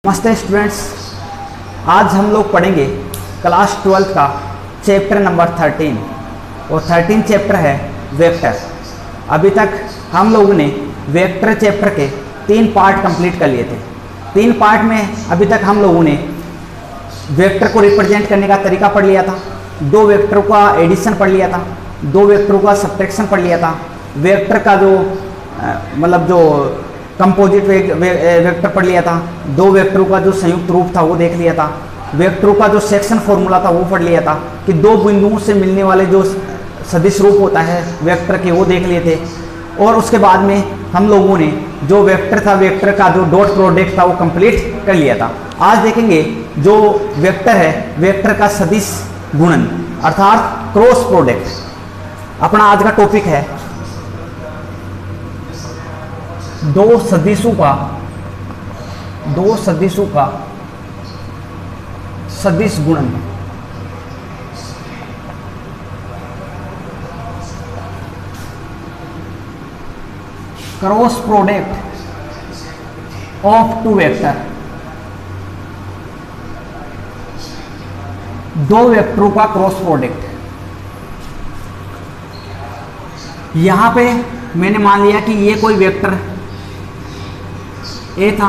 नमस्ते स्टूडेंट्स, आज हम लोग पढ़ेंगे क्लास 12 का चैप्टर नंबर 13 और 13 चैप्टर है वेक्टर। अभी तक हम लोगों ने वेक्टर चैप्टर के 3 पार्ट कंप्लीट कर लिए थे। 3 पार्ट में अभी तक हम लोगों ने वेक्टर को रिप्रेजेंट करने का तरीका पढ़ लिया था, 2 वेक्टरों का एडिशन पढ़ लिया था, 2 वेक्टरों का सब्ट्रैक्शन पढ़ लिया था, वेक्टर का जो कंपोजिट वेक्टर पढ़ लिया था, 2 वेक्टरों का जो संयुक्त रूप था वो देख लिया था, वेक्टरों का जो सेक्शन फॉर्मूला था वो पढ़ लिया था कि 2 बिंदुओं से मिलने वाले जो सदिश रूप होता है वेक्टर के वो देख लिए थे। और उसके बाद में हम लोगों ने जो वेक्टर था, वेक्टर का जो डॉट प्रोडक्ट था वो कंप्लीट कर लिया था। आज देखेंगे जो वेक्टर है, वेक्टर का सदिश गुणन अर्थात क्रॉस प्रोडक्ट। अपना आज का टॉपिक है 2 सदिशों का सदिश गुणन। क्रॉस प्रोडक्ट ऑफ 2 वेक्टर, 2 वेक्टरों का क्रॉस प्रोडक्ट। यहां पे मैंने मान लिया कि ये कोई वेक्टर ए था,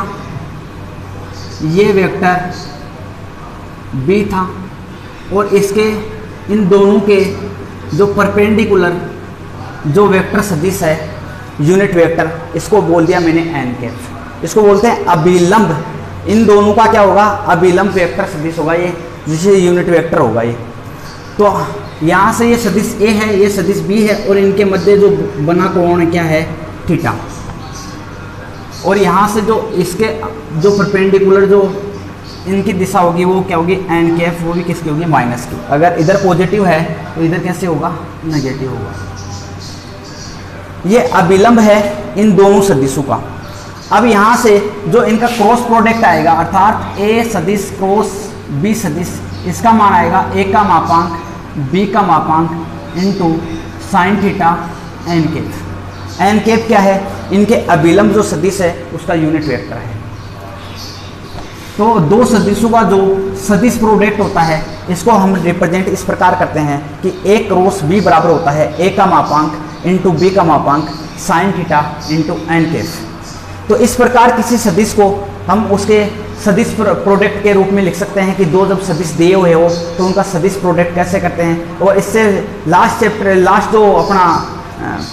ये वेक्टर बी था और इसके इन दोनों के जो परपेंडिकुलर जो वेक्टर सदिश है यूनिट वेक्टर, इसको बोल दिया मैंने एन कैप। इसको बोलते हैं अभिलंब। इन दोनों का क्या होगा? अभिलंब वेक्टर सदिश होगा ये, जिसे यूनिट वेक्टर होगा ये। तो यहाँ से ये सदिश ए है, ये सदिश बी है और इनके मध्य जो बना कोण क्या है? थीटा। और यहाँ से जो इसके जो परपेंडिकुलर जो इनकी दिशा होगी वो क्या होगी? N cap. वो भी किसकी होगी? माइनस की। अगर इधर पॉजिटिव है तो इधर कैसे होगा? नेगेटिव होगा। ये अभिलंब है इन दोनों सदिशों का। अब यहाँ से जो इनका क्रॉस प्रोडक्ट आएगा अर्थात ए सदिश क्रॉस बी सदिश, इसका मान आएगा ए का मापांक बी का मापांक into sine theta N cap. N cap क्या है? इनके अभिलंब जो सदिश है उसका यूनिट वेक्टर है। तो 2 सदिशों का जो सदिश प्रोडक्ट होता है इसको हम रिप्रेजेंट इस प्रकार करते हैं कि ए क्रॉस बी बराबर होता है ए का मापांक इंटू बी का मापांक sine theta into N cap. तो इस प्रकार किसी सदिश को हम उसके सदिश प्रोडक्ट के रूप में लिख सकते हैं कि 2 जब सदिश दिए हुए हो तो उनका सदिश प्रोडक्ट कैसे करते हैं। और इससे लास्ट जो अपना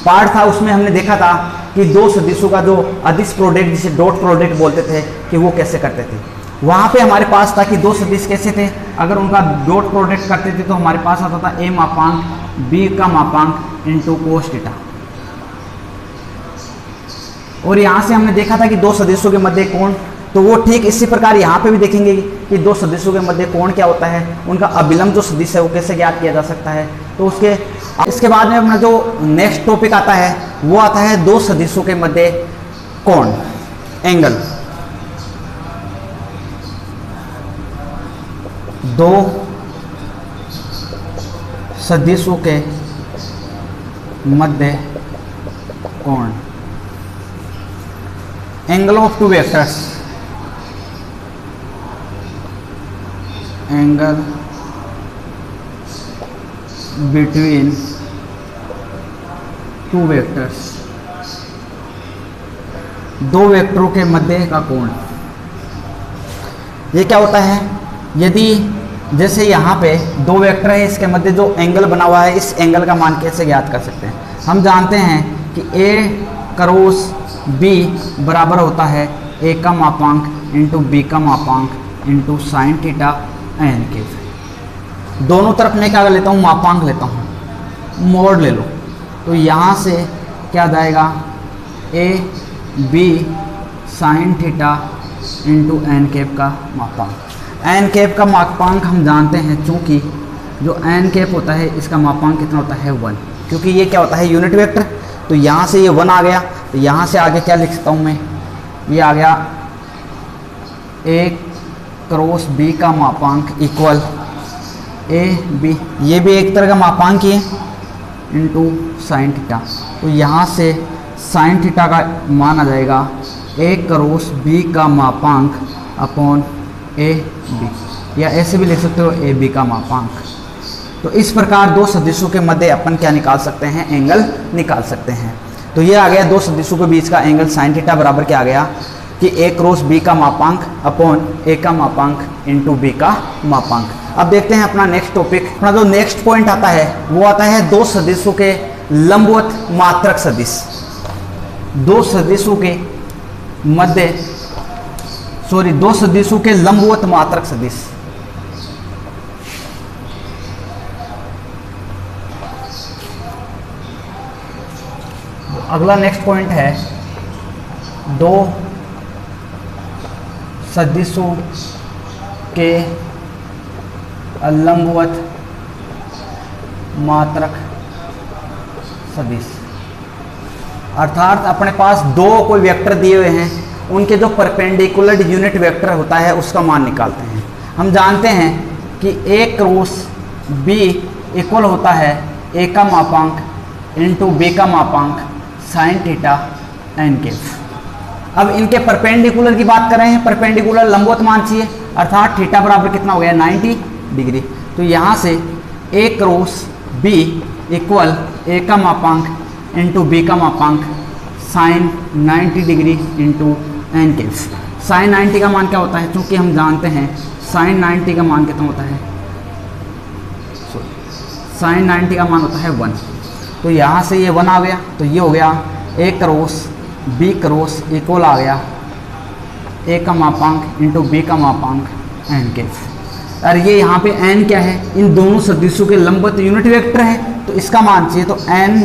पार्ट था उसमें हमने देखा था कि 2 सदिशों का जो अदिश प्रोडक्ट जिसे डॉट प्रोडक्ट बोलते थे कि वो कैसे करते थे। वहाँ पे हमारे पास था कि 2 सदिश कैसे थे, अगर उनका डॉट प्रोडक्ट करते थे तो हमारे पास आता था ए मापांक बी का मापांक इंटू कोस थीटा। और यहाँ से हमने देखा था कि 2 सदिशों के मध्य कोण, तो वो ठीक इसी प्रकार यहाँ पे भी देखेंगे कि 2 सदिशों के मध्य कोण क्या होता है, उनका अभिलंब जो सदिश है वो कैसे ज्ञात किया जा सकता है। तो इसके बाद में अपना जो नेक्स्ट टॉपिक आता है वो आता है 2 सदिशों के मध्य कोण, एंगल। 2 सदिशों के मध्य कोण, angle of 2 vectors, angle between 2 vectors, 2 वेक्टरों के मध्य का कोण। ये क्या होता है? यदि जैसे यहाँ पे 2 वेक्टर है, इसके मध्य जो एंगल बना हुआ है, इस एंगल का मान कैसे ज्ञात कर सकते हैं? हम जानते हैं कि ए क्रॉस बी बराबर होता है ए का मापांक इंटू बी का मापांक into sine theta N cap. दोनों तरफ मैं क्या लेता हूँ? मापांक लेता हूँ, मोड़ ले लो। तो यहाँ से क्या जाएगा? A B sine theta into N cap का मापांक। एन कैप का मापांक हम जानते हैं, चूँकि जो एन कैप होता है इसका मापांक कितना होता है? 1, क्योंकि ये क्या होता है? Unit vector. तो यहाँ से ये 1 आ गया, तो यहाँ से आगे क्या लिख सकता हूँ मैं? ये आ गया ए क्रॉस बी का मापांक इक्वल ए बी, ये भी एक तरह का मापांक ही है, इंटू साइन थीटा। तो यहाँ से साइन थीटा का मान आ जाएगा ए क्रॉस बी का मापांक अपॉन ए बी, या ऐसे भी लिख सकते हो ए बी का मापांक। तो इस प्रकार दो सदिशों के मध्य अपन क्या निकाल सकते हैं, एंगल निकाल सकते हैं। तो ये आ गया दो सदिशों के बीच का एंगल साइन थीटा बराबर क्या आ गया कि ए क्रॉस बी का मापांक अपॉन ए का मापांक इंटू बी का मापांक। अब देखते हैं अपना नेक्स्ट टॉपिक। अपना जो नेक्स्ट पॉइंट आता है वो आता है दो सदिशों के लंबवत मात्रक सदिश। दो सदिशों के मध्य दो सदिशों के लंबवत मात्रक सदिश। अगला नेक्स्ट पॉइंट है दो सदिशों के लंबवत मात्रक सदिश। अर्थात अपने पास दो कोई वेक्टर दिए हुए हैं, उनके जो परपेंडिकुलर यूनिट वेक्टर होता है उसका मान निकालते हैं। हम जानते हैं कि ए क्रॉस बी इक्वल होता है ए का मापांक इंटू बी का मापांक साइन थीटा एन केफ। अब इनके परपेंडिकुलर की बात करें, परपेंडिकुलर लंबवत मान चाहिए, अर्थात थीटा बराबर कितना हो गया 90 डिग्री। तो यहाँ से A cross B equal A का मापांक इंटू बी का मापांक sine 90 degree into N cap. Sine 90 का मान क्या होता है, क्योंकि हम जानते हैं साइन 90 का मान कितना होता है, साइन 90 का मान होता है 1। तो यहाँ से ये 1 आ गया, तो ये हो गया ए क्रॉस बी क्रॉस इक्वल आ गया ए का मापांक इंटू बी का मापांक एन केफ। और ये यहाँ पे एन क्या है, इन दोनों सदिशों के लंबवत यूनिट वेक्टर है, तो इसका मान चाहिए। तो एन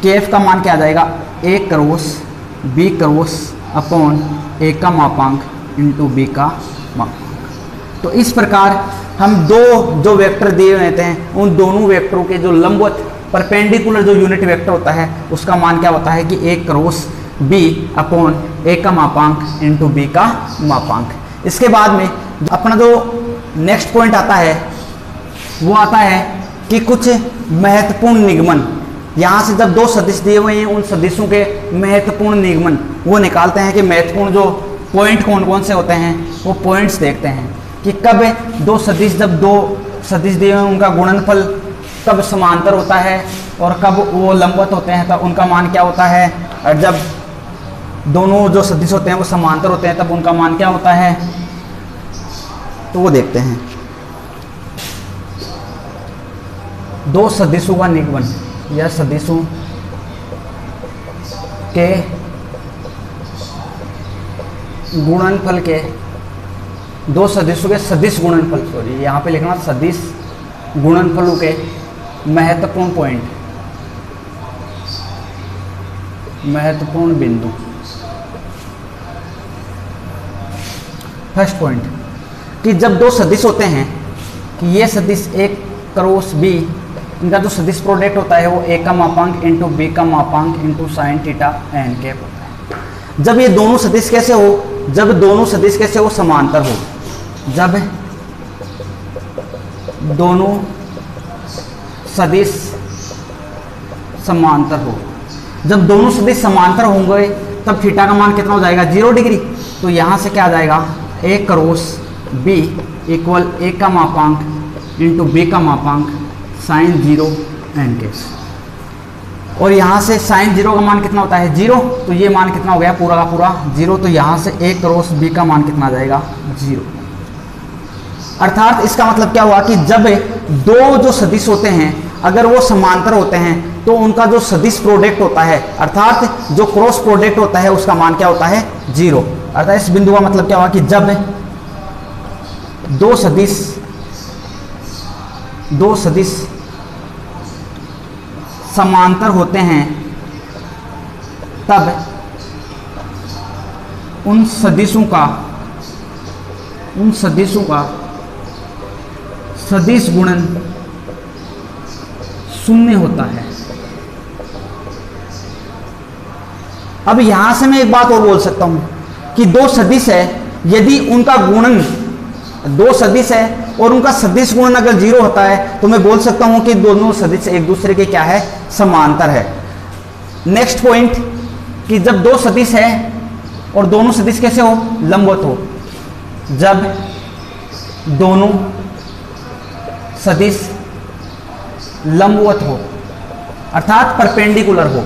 केफ का मान क्या आ जाएगा, ए क्रॉस बी क्रॉस अपॉन ए का मापांक इंटू बी का मापांक। तो इस प्रकार हम दो जो वेक्टर दिए हुए हैं उन दोनों वेक्टरों के जो लंबवत परपेंडिकुलर जो यूनिट वेक्टर होता है उसका मान क्या होता है कि ए क्रॉस बी अपॉन ए का मापांक इंटू बी का मापांक। इसके बाद में अपना जो नेक्स्ट पॉइंट आता है वो आता है कि कुछ महत्वपूर्ण निगमन। यहाँ से जब दो सदिश दिए हुए हैं उन सदिशों के महत्वपूर्ण निगमन वो निकालते हैं कि महत्वपूर्ण जो पॉइंट कौन कौन से होते हैं वो पॉइंट्स देखते हैं कि कब दो सदिश, जब दो सदिश दिए हुए हैं उनका गुणनफल कब समांतर होता है और कब वो लंबवत होते हैं, तब उनका मान क्या होता है। और जब दोनों जो सदिश होते हैं वो समांतर होते हैं तब उनका मान क्या होता है, तो वो देखते हैं। दो सदिशों का निगमन या सदिशों के गुणनफल के, दो सदिशों के सदिश गुणनफल, सॉरी यहाँ पे लिखना सदिश गुणनफलों के महत्वपूर्ण पॉइंट, महत्वपूर्ण बिंदु। फर्स्ट पॉइंट कि जब दो सदिश होते हैं कि ये सदिश ए क्रॉस बी, इनका जो सदिश प्रोडक्ट होता है वो ए का मापांक इंटू बी का मापांक इंटू साइन थीटा एन के होता है। जब ये दोनों सदिश कैसे हो, जब दोनों सदिश कैसे हो, समांतर हो। जब दोनों सदिश समांतर हो, जब दोनों सदिश समांतर होंगे तब थीटा का मान कितना हो जाएगा 0 डिग्री। तो यहाँ से क्या आ जाएगा ए क्रॉस बी इक्वल ए का मापांक इंटू बी का मापांक साइन 0 एन के। और यहाँ से साइन 0 का मान कितना होता है 0, तो ये मान कितना हो गया पूरा का पूरा 0। तो यहाँ से ए क्रॉस बी का मान कितना आ जाएगा 0। अर्थात इसका मतलब क्या हुआ कि जब दो जो सदिश होते हैं अगर वो समांतर होते हैं तो उनका जो सदिश प्रोडक्ट होता है अर्थात जो क्रॉस प्रोडक्ट होता है उसका मान क्या होता है 0। अर्थात इस बिंदु का मतलब क्या हुआ कि जब दो सदिश समांतर होते हैं तब उन सदिशों का सदिश गुणन शून्य होता है। अब यहां से मैं एक बात और बोल सकता हूं कि दो सदिश है, यदि उनका गुणन, दो सदिश है और उनका सदिश गुणन अगर 0 होता है तो मैं बोल सकता हूं कि दोनों सदिश एक दूसरे के क्या है, समांतर है। नेक्स्ट पॉइंट कि जब दो सदिश है और दोनों सदिश कैसे हो, लंबवत हो। जब दोनों सदिश लंबवत हो अर्थात परपेंडिकुलर हो।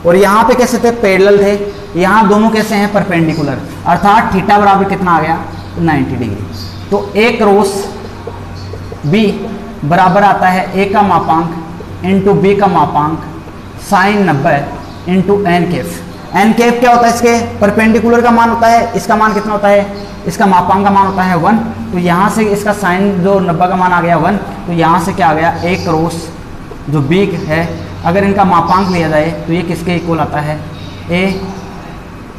और यहाँ पे कैसे थे, पैरेलल थे, यहाँ दोनों कैसे हैं, परपेंडिकुलर, अर्थात थीटा बराबर कितना आ गया 90 डिग्री। तो ए क्रॉस बी बराबर आता है ए का मापांक इंटू बी का मापांक sine 90 into N cap. N cap क्या होता है, इसके परपेंडिकुलर का मान होता है, इसका मान कितना होता है, इसका मापांक का मान होता है 1। तो यहाँ से इसका साइन जो 90 का मान आ गया 1, तो यहाँ से क्या आ गया ए क्रॉस जो बी है, अगर इनका मापांक लिया जाए तो ये किसके इक्वल आता है, ए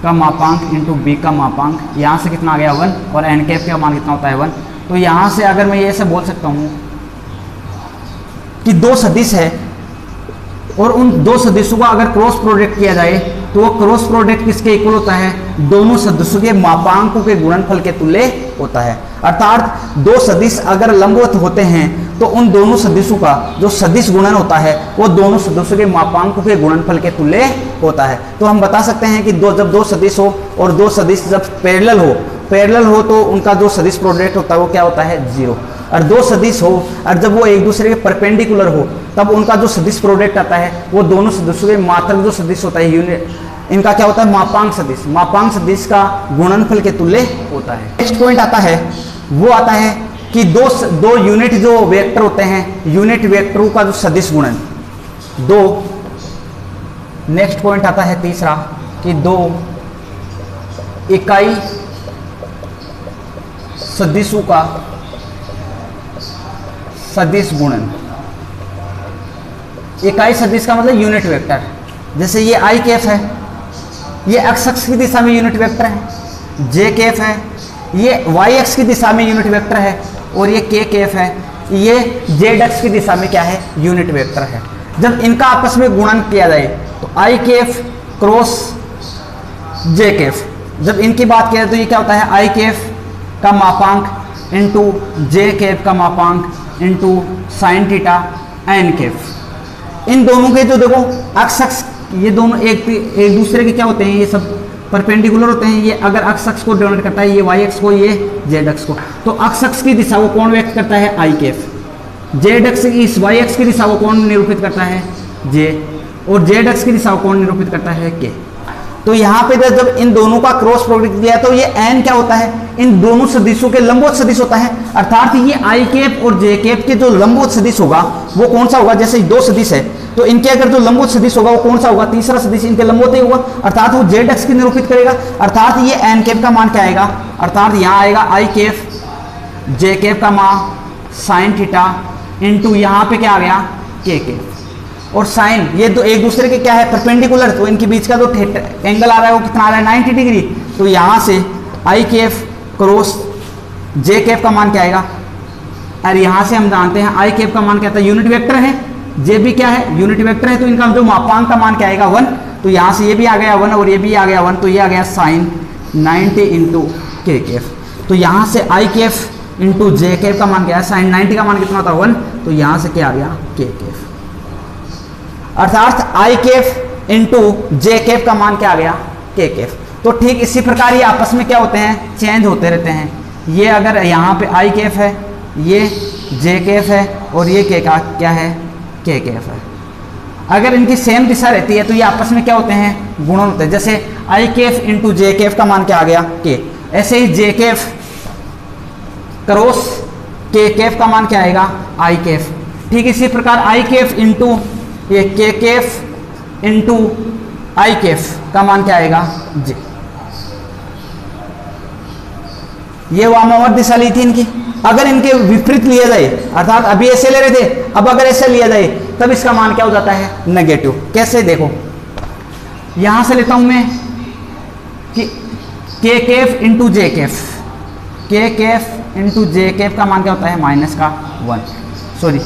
का मापांक इंटू बी का मापांक, यहाँ से कितना आ गया 1 और एन कैफ का मान कितना होता है 1। तो यहाँ से अगर मैं ये ऐसे बोल सकता हूँ कि दो सदिश है और उन दो सदिशों का अगर क्रॉस प्रोडक्ट किया जाए तो वो क्रॉस प्रोडक्ट किसके इक्वल होता है, दोनों सदिशों के मापांकों के गुणनफल के तुल्य होता है। अर्थात दो सदिश अगर लंबवत होते हैं तो उन दोनों सदिशों का जो सदिश गुणन होता है वो दोनों सदिशों के मापांकों के गुणनफल के तुल्य होता है। तो हम बता सकते हैं कि जब दो सदिश हो और दो सदिश जब पैरेलल हो तो उनका जो सदिश प्रोडक्ट होता है वो क्या होता है 0। और दो सदिश हो और जब वो एक दूसरे के परपेंडिकुलर हो तब उनका जो सदिश प्रोडक्ट आता है वो दोनों सदिशों के मात्रक जो सदिश होता है यूनिट, इनका क्या होता है, मापांक सदिश। मापांक सदिश का गुणनफल के तुल्य होता है। नेक्स्ट पॉइंट आता है, वो आता है कि दो यूनिट जो वेक्टर होते हैं, यूनिट वेक्टरों का जो सदिश गुणन दो। नेक्स्ट पॉइंट आता है तीसरा कि दो इकाई सदिशों का सदिश गुणन। इकाई सदिश का मतलब यूनिट वेक्टर, जैसे ये आई कैफ है, ये एक्स अक्ष की दिशा में यूनिट वेक्टर है, जे कैफ है, ये वाई अक्ष की दिशा में यूनिट वेक्टर है, और ये के कैफ है, ये जेड अक्ष की दिशा में क्या है, यूनिट वेक्टर है। जब इनका आपस में गुणन किया जाए तो आई कैफ क्रॉस जे कैफ, जब इनकी बात किया जाए तो ये क्या होता है, आई कैफ का मापांक इंटू जे कैफ का मापांक into sine theta N cap. इन दोनों के जो देखो अक्ष ये दोनों एक दूसरे के क्या होते हैं, ये सब परपेंडिकुलर होते हैं। ये अगर अक्ष को डिनोट करता है, ये वाई अक्ष को, ये जेड अक्ष को, तो अक्ष की दिशा को कौन व्यक्त करता है, आई कैफ। जेड अक्ष की इस वाई अक्ष की दिशा को कौन निरूपित करता है, जे, और जेड अक्ष की दिशा को कौन निरूपित करता है, के। तो यहाँ पे जब इन दोनों का क्रॉस प्रोडक्ट दिया तो ये एन क्या होता है, इन दोनों सदिशों के लंबवत सदिश होता है। अर्थात ये आई कैप और जे कैप के जो लंबवत सदिश होगा वो कौन सा होगा, जैसे दो सदिश है तो इनके अगर जो लंबवत सदिश होगा वो कौन सा होगा, तीसरा सदिश इनके लंबवत ही होगा, अर्थात वो जेड अक्ष की निरूपित करेगा। अर्थात ये एन कैप का मान क्या आएगा, अर्थात यहाँ आएगा आई कैप जे कैप का मान साइन थीटा इंटू यहाँ पे क्या आ गया, के कैप। और साइन ये दो एक दूसरे के क्या है, परपेंडिकुलर, तो इनके बीच का जो एंगल आ रहा है वो कितना आ रहा है, 90 डिग्री। तो यहाँ से आई कैफ क्रॉस जे कैफ का मान क्या आएगा, और यहाँ से हम जानते हैं आई कैफ का मान क्या था, यूनिट वेक्टर है, जे भी क्या है, यूनिट वेक्टर है, तो इनका जो मापांक का मान क्या आएगा 1। तो यहाँ से ये भी आ गया 1 और ये भी आ गया 1, तो ये आ गया साइन 90 इंटू के कैफ। तो यहाँ से आई कैफ इंटू जे कैफ का मान क्या है, साइन 90 का मान कितना होता है 1, तो यहाँ से क्या आ गया, के कैफ। अर्थात आई कैफ इंटू जे कैफ का मान क्या आ गया, के कैफ। तो ठीक इसी प्रकार ये आपस में क्या होते हैं, चेंज होते रहते हैं। ये अगर यहाँ पे आई कैफ है, ये जे कैफ है, और ये के का क्या है, के कैफ है। अगर इनकी सेम दिशा रहती है तो ये आपस में क्या होते हैं, गुणन होते हैं। जैसे आई कैफ इंटू जे कैफ का मान क्या आ गया, के। ऐसे ही जे कैफ क्रॉस के कैफ का मान क्या आएगा, आई कैफ। ठीक इसी प्रकार आई कैफ इंटू ये के कैफ इंटू आई कैफ का मान क्या आएगा, जे। ये वामावर्त दिशा ली थी इनकी, अगर इनके विपरीत लिया जाए, अर्थात अभी ऐसे ले रहे थे, अब अगर ऐसे लिया जाए तब इसका मान क्या हो जाता है, नेगेटिव। कैसे, देखो यहां से लेता हूं मैं कि के कैफ इंटू जे कैफ, के कैफ इंटू जे कैफ का मान क्या होता है, माइनस का 1,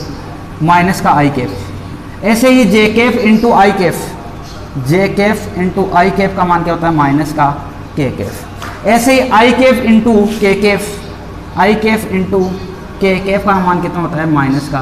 माइनस का आई कैफ। ऐसे ही जे कैफ इंटू आई कैफ, जे कैफ इंटू आई कैफ का मान क्या होता है, माइनस का के कैफ। ऐसे ही आई कैफ इंटू के कैफ, आई कैफ इंटू के कैफ का मान कितना होता है, माइनस का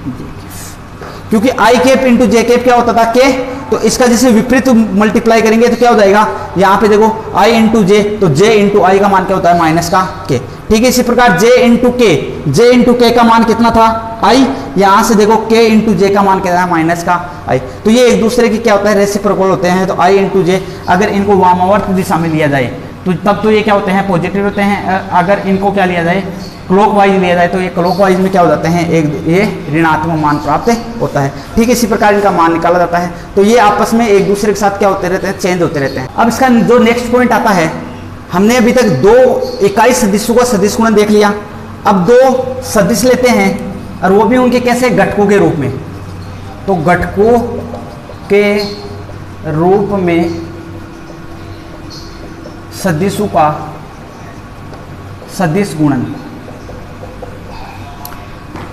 जे कैफ। क्योंकि आई कैफ इंटू जे कैफ क्या होता था, के, तो इसका जैसे विपरीत मल्टीप्लाई करेंगे तो क्या हो जाएगा, यहाँ पे देखो i इंटू जे, तो j इंटू आई का मान क्या होता है माइनस का k। ठीक है, इसी प्रकार j इंटू के का मान कितना था i, यहाँ से देखो k इंटू जे का मान क्या है माइनस का i। तो ये एक दूसरे की क्या होता है रेसिप्रोकल होते हैं। तो i इंटू जे अगर इनको वामावर्त दिशा में लिया जाए तो तब तो ये क्या होते हैं पॉजिटिव होते हैं, अगर इनको क्या लिया जाए क्लॉकवाइज लिया जाए तो ये क्लॉकवाइज में क्या हो जाते हैं, एक ये ऋणात्मक मान प्राप्त होता है। ठीक है, इसी प्रकार इनका मान निकाला जाता है। तो ये आपस में एक दूसरे के साथ क्या होते रहते हैं, चेंज होते रहते हैं। अब इसका जो नेक्स्ट पॉइंट आता है, हमने अभी तक दो इकाई सदिशों का सदिश गुणन देख लिया, अब दो सदिश लेते हैं और वो भी उनके कैसे घटकों के रूप में। तो घटकों के रूप में सदिशों का सदिश गुणन।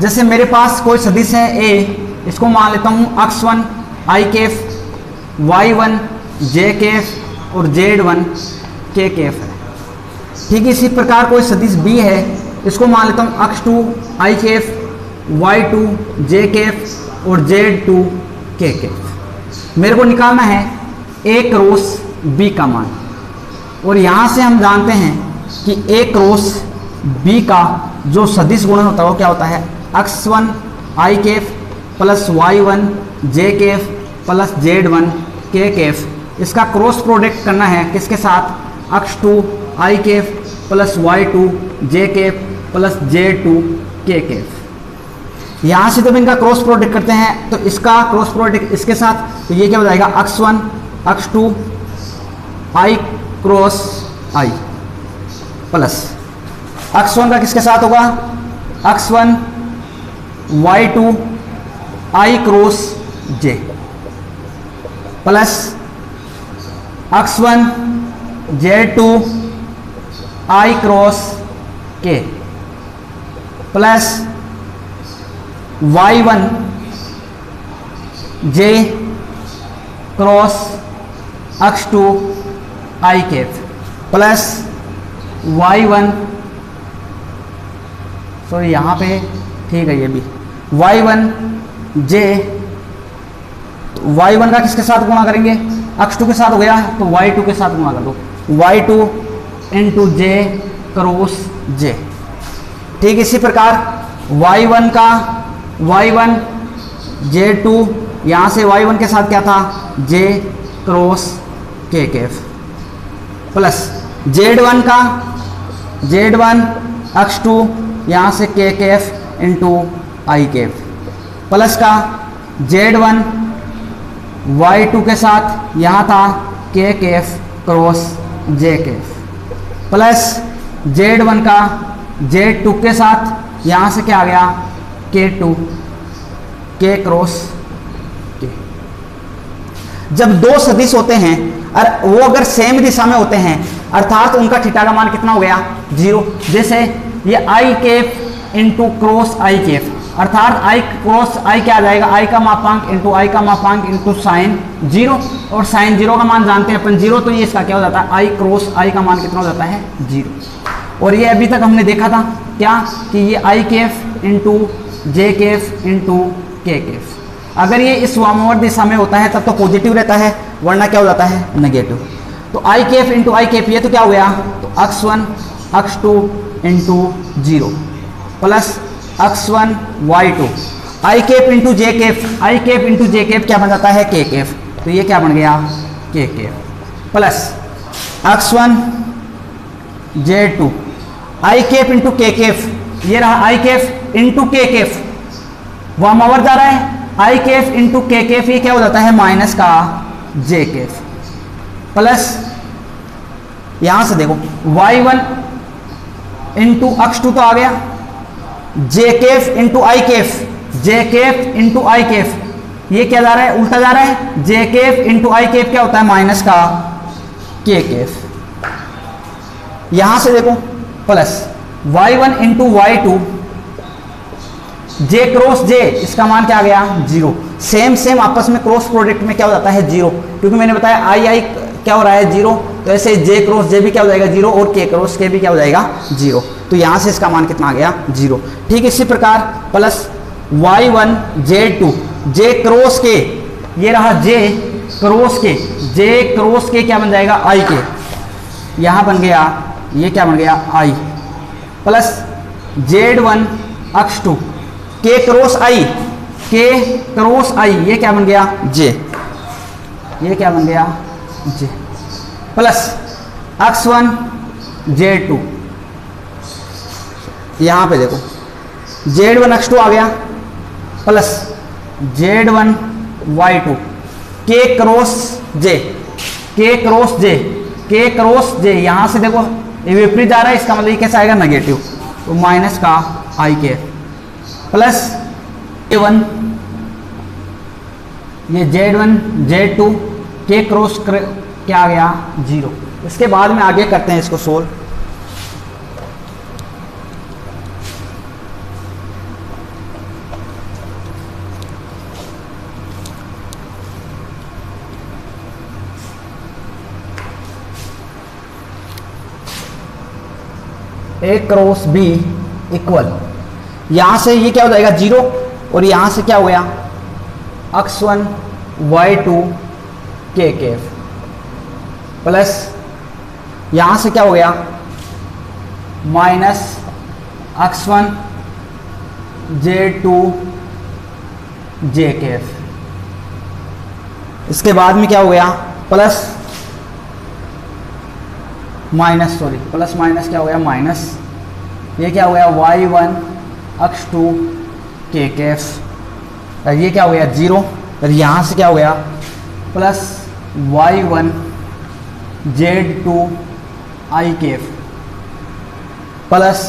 जैसे मेरे पास कोई सदिश है a, इसको मान लेता हूं x1 i Kaif, y1 j Kaif और z1 k कैफ है। ठीक है, इसी प्रकार कोई सदिश b है, इसको मान लेता हूं x2 i Kaif, y2 j Kaif और z2 k कैफ। मेरे को निकालना है a क्रॉस b का मान, और यहां से हम जानते हैं कि a क्रॉस b का जो सदिश गुणन होता है वो क्या होता है, x1 i Kaif plus y1 j Kaif plus z1 k Kaif. इसका क्रॉस प्रोडक्ट करना है किसके साथ, x2 i Kaif plus y2 j Kaif plus z2 k Kaif. यहाँ से जब इनका क्रॉस प्रोडक्ट करते हैं तो इसका क्रॉस प्रोडक्ट इसके साथ, तो ये क्या हो जाएगा x1 x2 i cross i plus x1 का किसके साथ होगा, x1 y2 i cross j plus x1 z2 i cross k plus y1 j cross x2 i Kaif plus y1, sorry यहाँ पे ठीक है ये भी y1 j, तो y1 का किसके साथ गुणा करेंगे, x2 के साथ हो गया, तो y2 के साथ गुणा कर दो, y2 into j cross j। ठीक, इसी प्रकार y1 का y1 j2, यहाँ से y1 के साथ क्या था j cross k Kaif plus z1 का z1 x2, यहाँ से k Kaif into i Kaif plus का z1 y2 के साथ यहाँ था k Kaif cross j Kaif plus z1 का z2 के साथ यहाँ से क्या आ गया k2 k क्रॉस k। जब दो सदिश होते हैं और वो अगर सेम दिशा में होते हैं अर्थात उनका थीटा का मान कितना हो गया 0। जैसे ये i Kaif into cross i Kaif, अर्थात i क्रॉस i क्या आ जाएगा, i का मापांक इंटू i का मापांक इंटू साइन 0, और साइन 0 का मान जानते हैं अपन 0, तो ये इसका क्या हो जाता है i क्रॉस i का मान कितना हो जाता है 0। और ये अभी तक हमने देखा था क्या कि ये i Kaif into j Kaif into k Kaif, अगर ये इस वामावर्त दिशा में होता है तब तो पॉजिटिव रहता है, वरना क्या हो जाता है नेगेटिव। तो i Kaif into i Kaif ये तो क्या हो गया, तो x1 x2 into 0 plus x1 y2 i Kaif into j Kaif, i Kaif into j Kaif क्या बन जाता है k कैफ, तो ये क्या बन गया k Kaif plus x1 j2 i Kaif into k Kaif, ये रहा i Kaif into k Kaif, वामावर्त जा रहा है i Kaif into k Kaif, ये क्या हो जाता है माइनस का j कैफ प्लस यहां से देखो y1 इंटू x2 तो आ गया, j Kaif into i Kaif, j Kaif into i Kaif, ये क्या जा रहा है उल्टा जा रहा है, j Kaif into i Kaif क्या होता है माइनस का k कैफ। यहां से देखो plus y1 into y2 j cross j, इसका मान क्या आ गया 0। सेम आपस में क्रॉस प्रोडक्ट में क्या हो जाता है 0, क्योंकि मैंने बताया i क्या हो रहा है 0, तो ऐसे j क्रॉस j भी क्या हो जाएगा 0 और k क्रॉस k भी क्या हो जाएगा 0, तो यहाँ से इसका मान कितना आ गया 0। ठीक, इसी प्रकार plus y1 z2 j cross k, ये रहा j क्रॉस के, जे क्रॉस के क्या बन जाएगा आई के, यहां बन गया ये क्या बन गया आई, प्लस Z1 अक्ष 2 के क्रॉस आई, के क्रॉस आई ये क्या बन गया जे, ये क्या बन गया जे, प्लस अक्ष 1 Z2, यहां पे देखो Z1 अक्ष 2 आ गया, प्लस Z1 Y2 के क्रॉस जे, के क्रॉस जे, के क्रॉस जे, यहां से देखो ये विपरीत जा रहा है, इसका मतलब ये कैसा आएगा नेगेटिव, तो माइनस का आई के, प्लस A1 ये Z1 Z2 के क्रॉस क्या आ गया 0। इसके बाद में आगे करते हैं इसको सोल्व। ए क्रॉस बी इक्वल, यहां से ये क्या हो जाएगा 0 और यहां से क्या हो गया अक्ष 1 Y2 के केफ, प्लस यहां से क्या हो गया माइनस अक्ष 1 Z2 जे केफ। इसके बाद में क्या हो गया plus minus, sorry plus minus क्या हो गया माइनस, ये क्या हो गया Y1 अक्ष 2 के केफ, और ये क्या हो गया 0 और यहां से क्या हो गया प्लस Y1 Z2 आई केफ, प्लस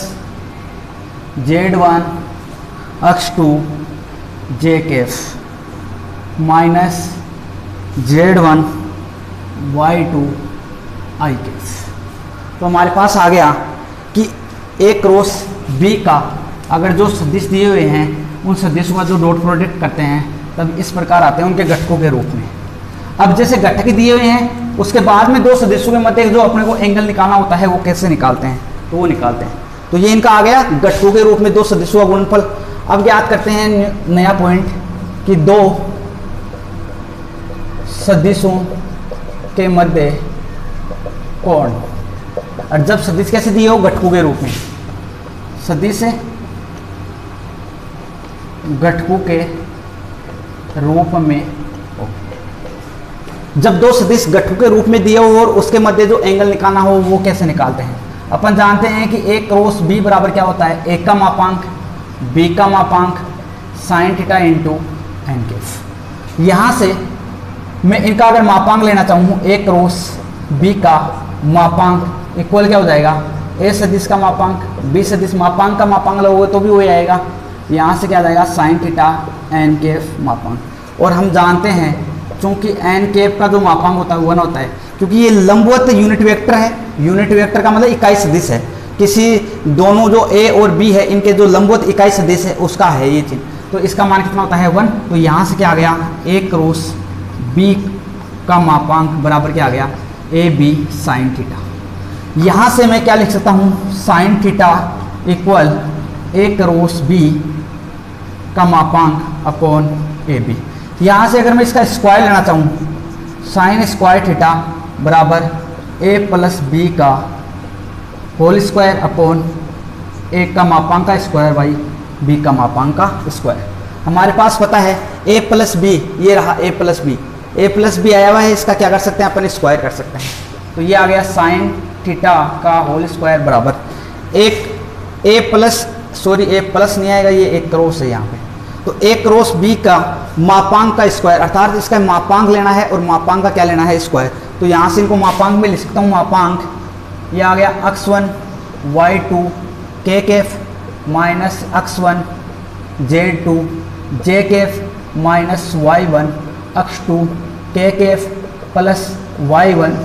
Z1 अक्ष 2 जे केफ, माइनस Z1 Y2 आई केफ। तो हमारे पास आ गया कि ए क्रॉस बी का अगर जो सदिश दिए हुए हैं उन सदिशों का जो डॉट प्रोडक्ट करते हैं तब इस प्रकार आते हैं उनके घटकों के रूप में। अब जैसे घटक दिए हुए हैं उसके बाद में दो सदिशों के मध्य जो अपने को एंगल निकालना होता है वो कैसे निकालते हैं, तो वो निकालते हैं। तो ये इनका आ गया घटकों के रूप में दो सदिशों का गुणनफल। अब ज्ञात करते हैं नया पॉइंट कि दो सदिशों के मध्य कोण, और जब सदिश कैसे दिए हो घटकों के रूप में, सदिश घटकों के रूप में, जब दो सदिश घटकों के रूप में दिए हो और उसके मध्य जो एंगल निकालना हो वो कैसे निकालते हैं। अपन जानते हैं कि ए क्रॉस बी बराबर क्या होता है, ए का मापांक बी का मापांक साइन थीटा इंटू एन केफ। यहाँ से मैं इनका अगर मापांक लेना चाहूँ ए क्रॉस बी का मापांक इक्वल क्या हो जाएगा ए सदिश का मापांक बी सदिश मापांक का मापांक लगोगे तो भी वही आएगा, यहाँ से क्या जाएगा साइन थीटा एन केफ मापांक। और हम जानते हैं चूंकि एन केफ का जो मापांक होता है 1 होता है, क्योंकि ये लंबवत यूनिट वेक्टर है। यूनिट वेक्टर का मतलब इकाई सदिश है, किसी दोनों जो ए और बी है इनके जो लंबवत इकाई सदिश है उसका है ये चीज। तो इसका मान कितना होता है 1। तो यहाँ से क्या आ गया ए क्रॉस बी का मापांक बराबर क्या आ गया ए बी साइन थीटा। यहाँ से मैं क्या लिख सकता हूँ साइन थीटा इक्वल ए क्रॉस बी का मापांक अपॉन ए बी। यहाँ से अगर मैं इसका स्क्वायर लेना चाहूँ साइन स्क्वायर थीटा बराबर ए प्लस बी का होल स्क्वायर अपॉन ए का मापांक का स्क्वायर बाई बी का मापांक का स्क्वायर। हमारे पास पता है ए प्लस बी, ये रहा ए प्लस बी, ए प्लस बी आया हुआ है, इसका क्या कर सकते हैं अपन स्क्वायर कर सकते हैं। तो ये आ गया साइन थीटा का होल स्क्वायर बराबर एक ए प्लस नहीं आएगा, ये एक क्रॉस है यहाँ पे, तो ए क्रॉस बी का मापांक का स्क्वायर, अर्थात इसका मापांक लेना है और मापांक का क्या लेना है स्क्वायर। तो यहाँ से इनको मापांक में लिख सकता हूँ, मापांक ये आ गया अक्ष 1 y2 के केफ माइनस अक्ष 1 z2 जे केफ माइनस y1 अक्ष 2 के केफ प्लस y1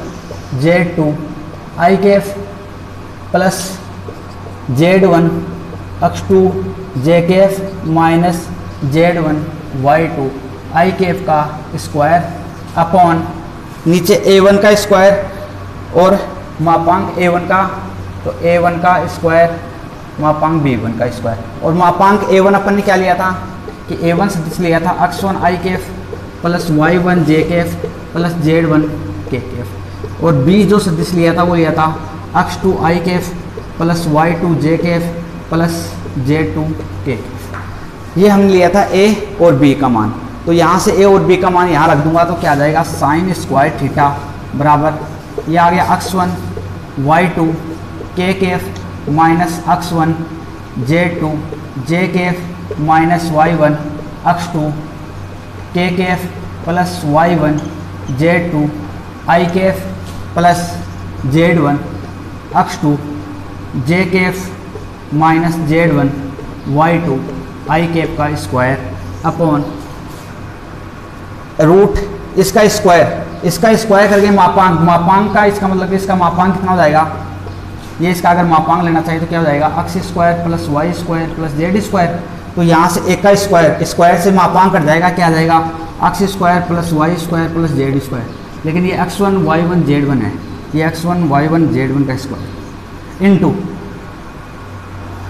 z2 आई केफ प्लस z1 अक्ष 2 जे केफ माइनस z1 y2 आई केफ का स्क्वायर अपॉन नीचे a1 का स्क्वायर और मापांक a1 का, तो a1 का स्क्वायर मापांक b1 का स्क्वायर। और मापांक a1 अपन ने क्या लिया था कि a1 सदिश लिया था अक्ष 1 आई केफ प्लस y1 जे केफ प्लस Z1 के कैफ। और B जो सदिश लिया था वो लिया था x2 I Kaif plus y2 j Kaif plus Z2 के कैफ। ये हमने लिया था A और B का मान। तो यहाँ से A और B का मान यहाँ रख दूंगा तो क्या आ जाएगा साइन स्क्वायर थीटा बराबर ये आ गया x1 y2 के Kaif minus x1 Z2 j Kaif minus y1 x2 के Kaif plus y1 Z2 I Kaif plus Z1 x2 j Kaif minus Z1 y2 I Kaif का स्क्वायर अपॉन रूट इसका स्क्वायर करके मापांक का इसका मतलब कि इसका मापांक कितना हो जाएगा, ये इसका अगर मापांक लेना चाहिए तो क्या हो जाएगा x square plus y square plus z square. तो यहाँ से एक का स्क्वायर से मापांक कट जाएगा, क्या आ जाएगा x square plus y square plus z square. लेकिन ये x1 y1 z1 है, ये x1 y1 z1 का स्क्वायर इनटू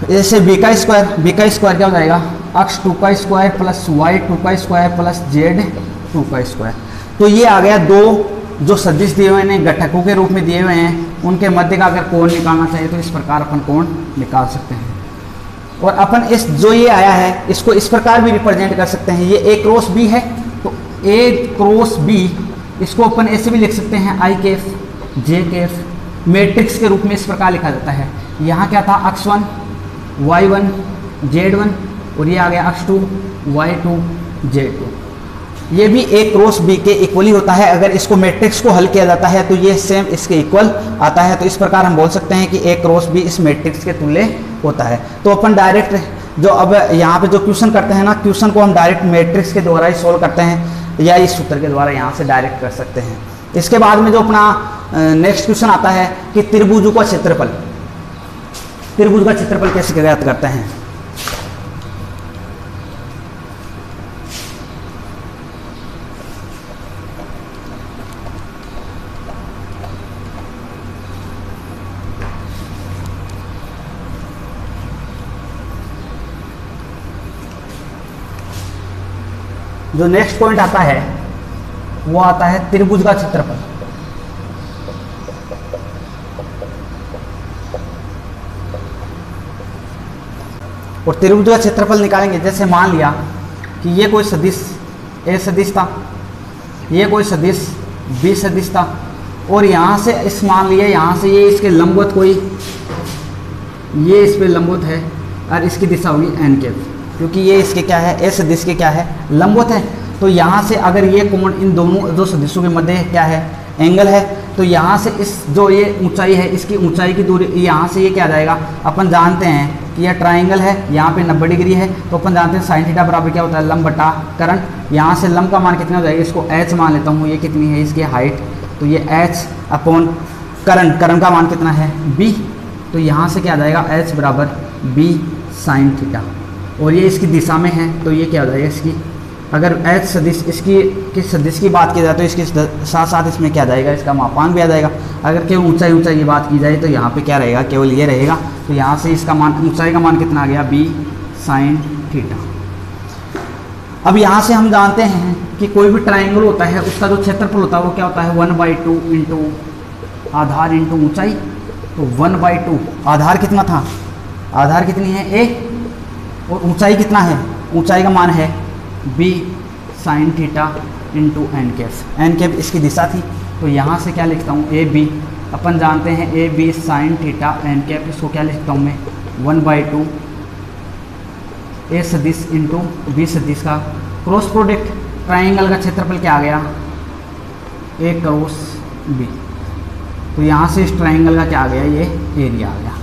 जैसे b का स्क्वायर क्या हो जाएगा x2 का स्क्वायर प्लस y2 का स्क्वायर प्लस z2 का स्क्वायर। तो ये आ गया दो जो सदिश दिए हुए हैं घटकों के रूप में दिए हुए हैं, उनके मध्य का अगर कोण निकालना चाहिए तो इस प्रकार अपन कोण निकाल सकते हैं। और अपन इस जो ये आया है इसको इस प्रकार भी रिप्रेजेंट कर सकते हैं, ये A क्रॉस B है तो A क्रॉस B इसको अपन ऐसे भी लिख सकते हैं I Kaif J Kaif matrix के रूप में इस प्रकार लिखा जाता है। यहाँ क्या था x1 y1 z1 और ये आ गया x2 y2 z2। ये भी A क्रॉस B के इक्वली होता है। अगर इसको मैट्रिक्स को हल किया जाता है तो ये सेम इसके इक्वल आता है। तो इस प्रकार हम बोल सकते हैं कि A क्रॉस B इस मैट्रिक्स के तुल्य होता है। तो अपन डायरेक्ट जो अब यहाँ पे जो क्वेश्चन करते हैं ना, क्वेश्चन को हम डायरेक्ट मैट्रिक्स के द्वारा ही सोल्व करते हैं या इस सूत्र के द्वारा यहाँ से डायरेक्ट कर सकते हैं। इसके बाद में जो अपना नेक्स्ट क्वेश्चन आता है कि त्रिभुज का क्षेत्रफल कैसे ज्ञात करते हैं। जो नेक्स्ट पॉइंट आता है वो आता है त्रिभुज का क्षेत्रफल। और त्रिभुज का क्षेत्रफल निकालेंगे, जैसे मान लिया कि ये कोई सदिश A सदिश था, ये कोई सदिश B सदिश था और यहाँ से इस मान लिया यहाँ से ये इसके लंबवत कोई ये इस पे लंबवत है और इसकी दिशा होगी n कैप, क्योंकि ये इसके क्या है A सदिश के क्या है लंबवत है। तो यहाँ से अगर ये कोण इन दोनों जो सदिशों के मध्य क्या है एंगल है, तो यहाँ से इस जो ये ऊंचाई है इसकी ऊंचाई की दूरी यहाँ से ये क्या आ जाएगा, अपन जानते हैं कि यह ट्राइंगल है, यहाँ पे 90 डिग्री है तो अपन जानते हैं साइन थीटा बराबर क्या होता है लंब बटा करण। यहाँ से लंब का मान कितना हो जाएगा, इसको h मान लेता हूँ, ये कितनी है इसकी हाइट, तो ये h अपॉन करण का मान कितना है b। तो यहाँ से क्या आ जाएगा h बराबर b साइन थीटा और ये इसकी दिशा में है तो ये क्या हो जाएगा इसकी, अगर h सदिश इसकी किस सदिश की बात की जाए तो इसके साथ साथ इसमें क्या जाएगा इसका मापांक भी आ जाएगा। अगर केवल ऊंचाई की बात की जाए तो यहाँ पे क्या रहेगा केवल ये रहेगा। तो यहाँ से इसका मान ऊंचाई का मान कितना आ गया b साइन थीटा। अब यहाँ से हम जानते हैं कि कोई भी ट्राइंगल होता है उसका जो क्षेत्रफल होता है वो क्या होता है 1/2 इंटू आधार इंटू ऊंचाई। तो 1/2 आधार कितना था, आधार कितनी है a और ऊंचाई कितना है, ऊंचाई का मान है b sine theta into N cap इसकी दिशा थी। तो यहाँ से क्या लिखता हूँ ए बी, अपन जानते हैं A B sine theta N cap, इसको क्या लिखता हूँ मैं 1/2 ए सदिश इंटू बी सदिश का क्रॉस प्रोडक्ट। ट्राइंगल का क्षेत्रफल क्या आ गया ए क्रॉस बी। तो यहाँ से इस ट्राइंगल का क्या आ गया ये एरिया आ गया।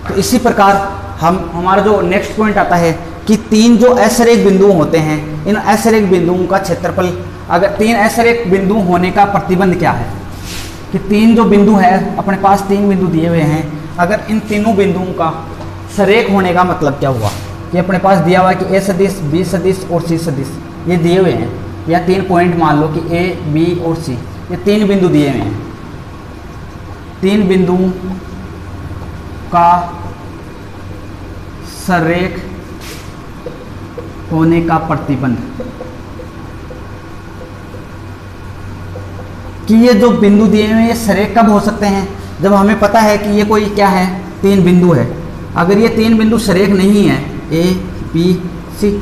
तो इसी प्रकार हमारा जो नेक्स्ट पॉइंट आता है कि तीन जो ऐसरेख बिंदु होते हैं, इन ऐसरेख बिंदुओं का क्षेत्रफल, अगर तीन ऐसरेख बिंदु होने का प्रतिबंध क्या है कि तीन जो बिंदु है अपने पास तीन बिंदु दिए हुए हैं, अगर इन तीनों बिंदुओं का सरेख होने का मतलब क्या हुआ कि अपने पास दिया हुआ है कि ए सदिश बी सदिश और सी सदिश ये दिए हुए हैं, या तीन पॉइंट मान लो कि ए बी और सी ये तीन बिंदु दिए हुए हैं, तीन बिंदुओं का सरेख होने का प्रतिबंध कि ये जो बिंदु दिए हुए हैं ये सरेख कब हो सकते हैं, जब हमें पता है कि ये कोई क्या है, 3 बिंदु है। अगर ये 3 बिंदु सरेख नहीं है, ए बी सी,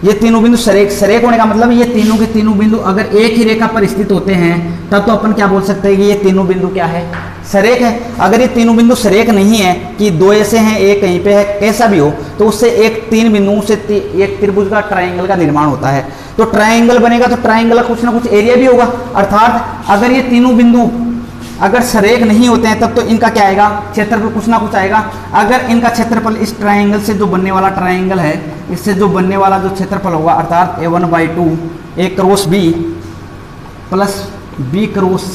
ये तीनों बिंदु सरेख होने का मतलब ये तीनों के तीनों बिंदु अगर एक ही रेखा पर स्थित होते हैं तब तो अपन क्या बोल सकते हैं कि ये तीनों बिंदु क्या है, सरेख है। अगर ये तीनों बिंदु सरेख नहीं है कि 2 ऐसे हैं, एक कहीं पे है, कैसा भी हो, तो उससे एक 3 बिंदुओं से एक त्रिभुज का ट्राइंगल का निर्माण होता है। तो ट्राइंगल बनेगा तो ट्राइंगल का कुछ ना कुछ एरिया भी होगा। अर्थात अगर ये तीनों बिंदु अगर सरेख नहीं होते हैं तब तो इनका क्या आएगा, क्षेत्रफल कुछ ना कुछ आएगा। अगर इनका क्षेत्रफल इस ट्राइंगल से जो बनने वाला ट्राइंगल है, इससे जो बनने वाला जो क्षेत्रफल होगा, अर्थात A1/2 A cross B plus B cross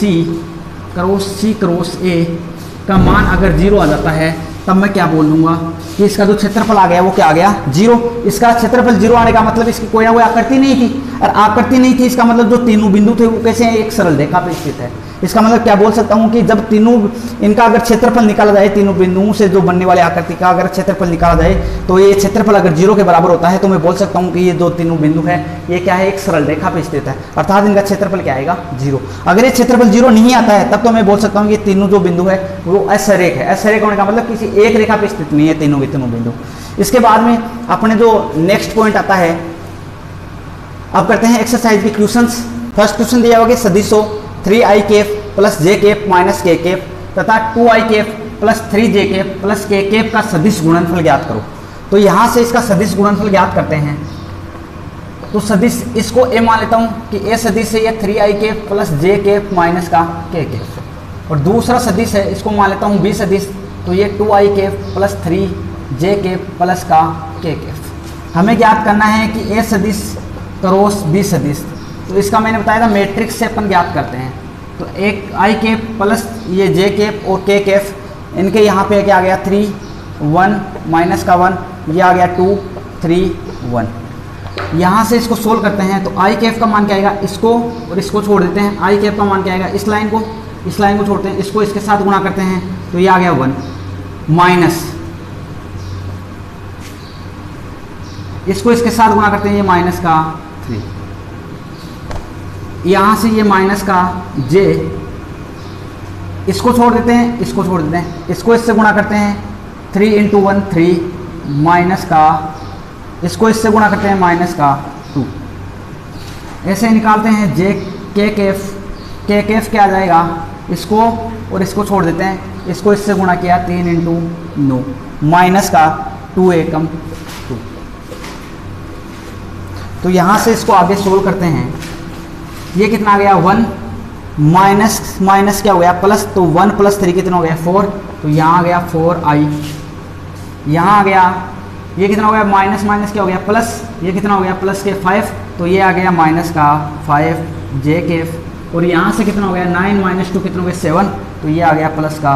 C cross A का मान अगर 0 आ जाता है तब मैं क्या बोल लूँगा कि इसका जो क्षेत्रफल आ गया वो क्या आ गया, 0। इसका क्षेत्रफल 0 आने का मतलब इसकी कोई ना कोई आकृति नहीं थी, और आकृति नहीं थी इसका मतलब जो तीनों बिंदु थे वो कैसे हैं, एक सरल रेखा पर स्थित है। इसका मतलब क्या बोल सकता हूँ कि जब तीनों इनका अगर क्षेत्रफल निकाला जाए, तीनों बिंदुओं से जो बनने वाले आकृति का अगर क्षेत्रफल निकाला जाए तो ये क्षेत्रफल अगर 0 के बराबर होता है तो मैं बोल सकता हूँ कि ये जो तीनों बिंदु है ये क्या है, एक सरल रेखा पर स्थित है, अर्थात इनका क्षेत्रफल क्या आएगा, 0। अगर ये क्षेत्रफल 0 नहीं आता है तब तो मैं बोल सकता हूँ कि ये तीनों जो बिंदु है वो असरेख है। असरेख होने का मतलब किसी एक रेखा पर स्थित नहीं है तीनों के तीनों बिंदु। इसके बाद में अपने जो नेक्स्ट पॉइंट आता है, अब करते हैं एक्सरसाइज के क्वेश्चंस। फर्स्ट क्वेश्चन दिया होगा सदिशों 3i कैप प्लस जे कैप माइनस के कैप तथा 2i cap plus 3j cap plus के कैप का सदिश गुणनफल ज्ञात करो। तो यहाँ से इसका सदिश गुणनफल ज्ञात करते हैं। तो सदिश इसको a मान लेता हूँ कि a सदिश है ये 3i cap plus j cap minus का k कैप, और दूसरा सदिश है इसको मान लेता हूँ b सदिश, तो ये 2i cap plus 3j cap plus का k कैप। हमें ज्ञात करना है कि a सदिश क्रॉस b सदिश, तो इसका मैंने बताया था मैट्रिक्स से अपन ज्ञात करते हैं। तो एक i कैप प्लस ये j कैप और k कैप, इनके यहाँ पे क्या आ गया 3 1 माइनस का 1, ये आ गया 2 3 1। यहाँ से इसको सोल्व करते हैं तो i कैप का मान क्या आएगा, इसको और इसको छोड़ देते हैं, i कैप का मान क्या आएगा, इस लाइन को छोड़ते हैं, इसको इसके साथ गुणा करते हैं तो ये आ गया 1 माइनस, इसको इसके साथ गुणा करते हैं ये माइनस का 3, यहाँ से ये माइनस का j, इसको छोड़ देते हैं, इसको छोड़ देते हैं, इसको इससे गुणा करते हैं 3 × 1 3 माइनस का, इसको इससे गुणा करते हैं माइनस का 2। ऐसे निकालते हैं j k कैफ क्या आ जाएगा, इसको और इसको छोड़ देते हैं, इसको इससे गुणा किया 3 × 9 माइनस का 2 एकम 2। तो यहाँ से इसको आगे सोल्व करते हैं, ये कितना आ गया 1 माइनस क्या हो गया प्लस, तो 1 + 3 कितना हो गया 4, तो यहाँ आ गया 4i, यहाँ आ गया ये कितना हो गया माइनस क्या हो गया प्लस, ये कितना हो गया प्लस के 5, तो ये आ गया माइनस का 5j कैफ, और यहाँ से कितना हो गया 9 - 2 कितना हो गया 7, तो ये आ गया प्लस का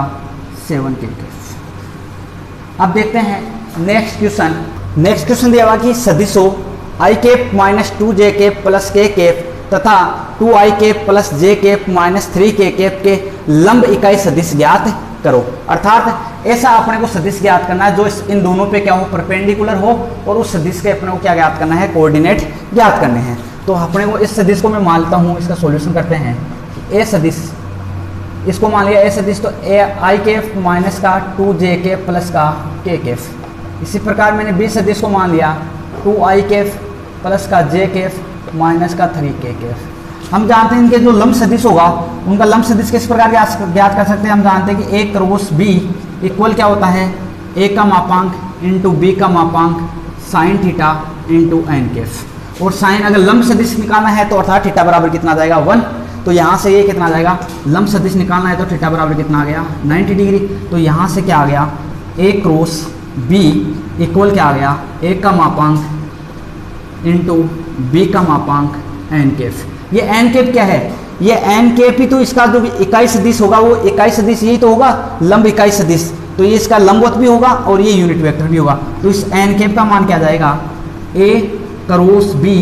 7k कैफ। अब देखते हैं नेक्स्ट क्वेश्चन दिया हुआ कि सदिशों i cap minus 2j cap plus k cap तथा 2i cap plus j cap minus 3k cap के लंब इकाई सदिश ज्ञात करो। अर्थात ऐसा अपने को सदिश ज्ञात करना है जो इन दोनों पे क्या हो, परपेंडिकुलर हो, और उस सदिश के अपने को क्या ज्ञात करना है, कोऑर्डिनेट ज्ञात करने हैं। तो अपने को इस सदिश को मैं मानता हूँ, इसका सॉल्यूशन करते हैं। ए सदिश, इसको मान लिया ए सदिश, तो i कैप माइनस का 2j कैप प्लस का k कैप। इसी प्रकार मैंने बी सदिश को मान लिया 2i कैप प्लस का j कैप माइनस का 3k कैप। हम जानते हैं इनके जो लंब सदिश होगा उनका लंब सदिश किस प्रकार ज्ञात कर सकते हैं। हम जानते हैं कि a क्रॉस b इक्वल क्या होता है, a का मापांक इंटू b का मापांक sine theta into n cap. और साइन अगर लंब सदिश निकालना है तो अर्थात थीटा बराबर कितना आ जाएगा 1, तो यहाँ से ये कितना आ जाएगा, लंब सदिश निकालना है तो थीटा बराबर कितना आ गया 90 डिग्री। तो यहाँ से क्या आ गया a क्रॉस b इक्वल क्या आ गया, a का मापांक इंटू b का मापांक n कैप। ये n कैप क्या है, ये n कैप ही तो इसका जो इकाई सदिश होगा वो इकाई सदिश यही तो होगा, लंब इकाई सदिश, तो ये इसका लंबवत भी होगा और ये यूनिट वेक्टर भी होगा। तो इस n कैप का मान क्या जाएगा, a cross b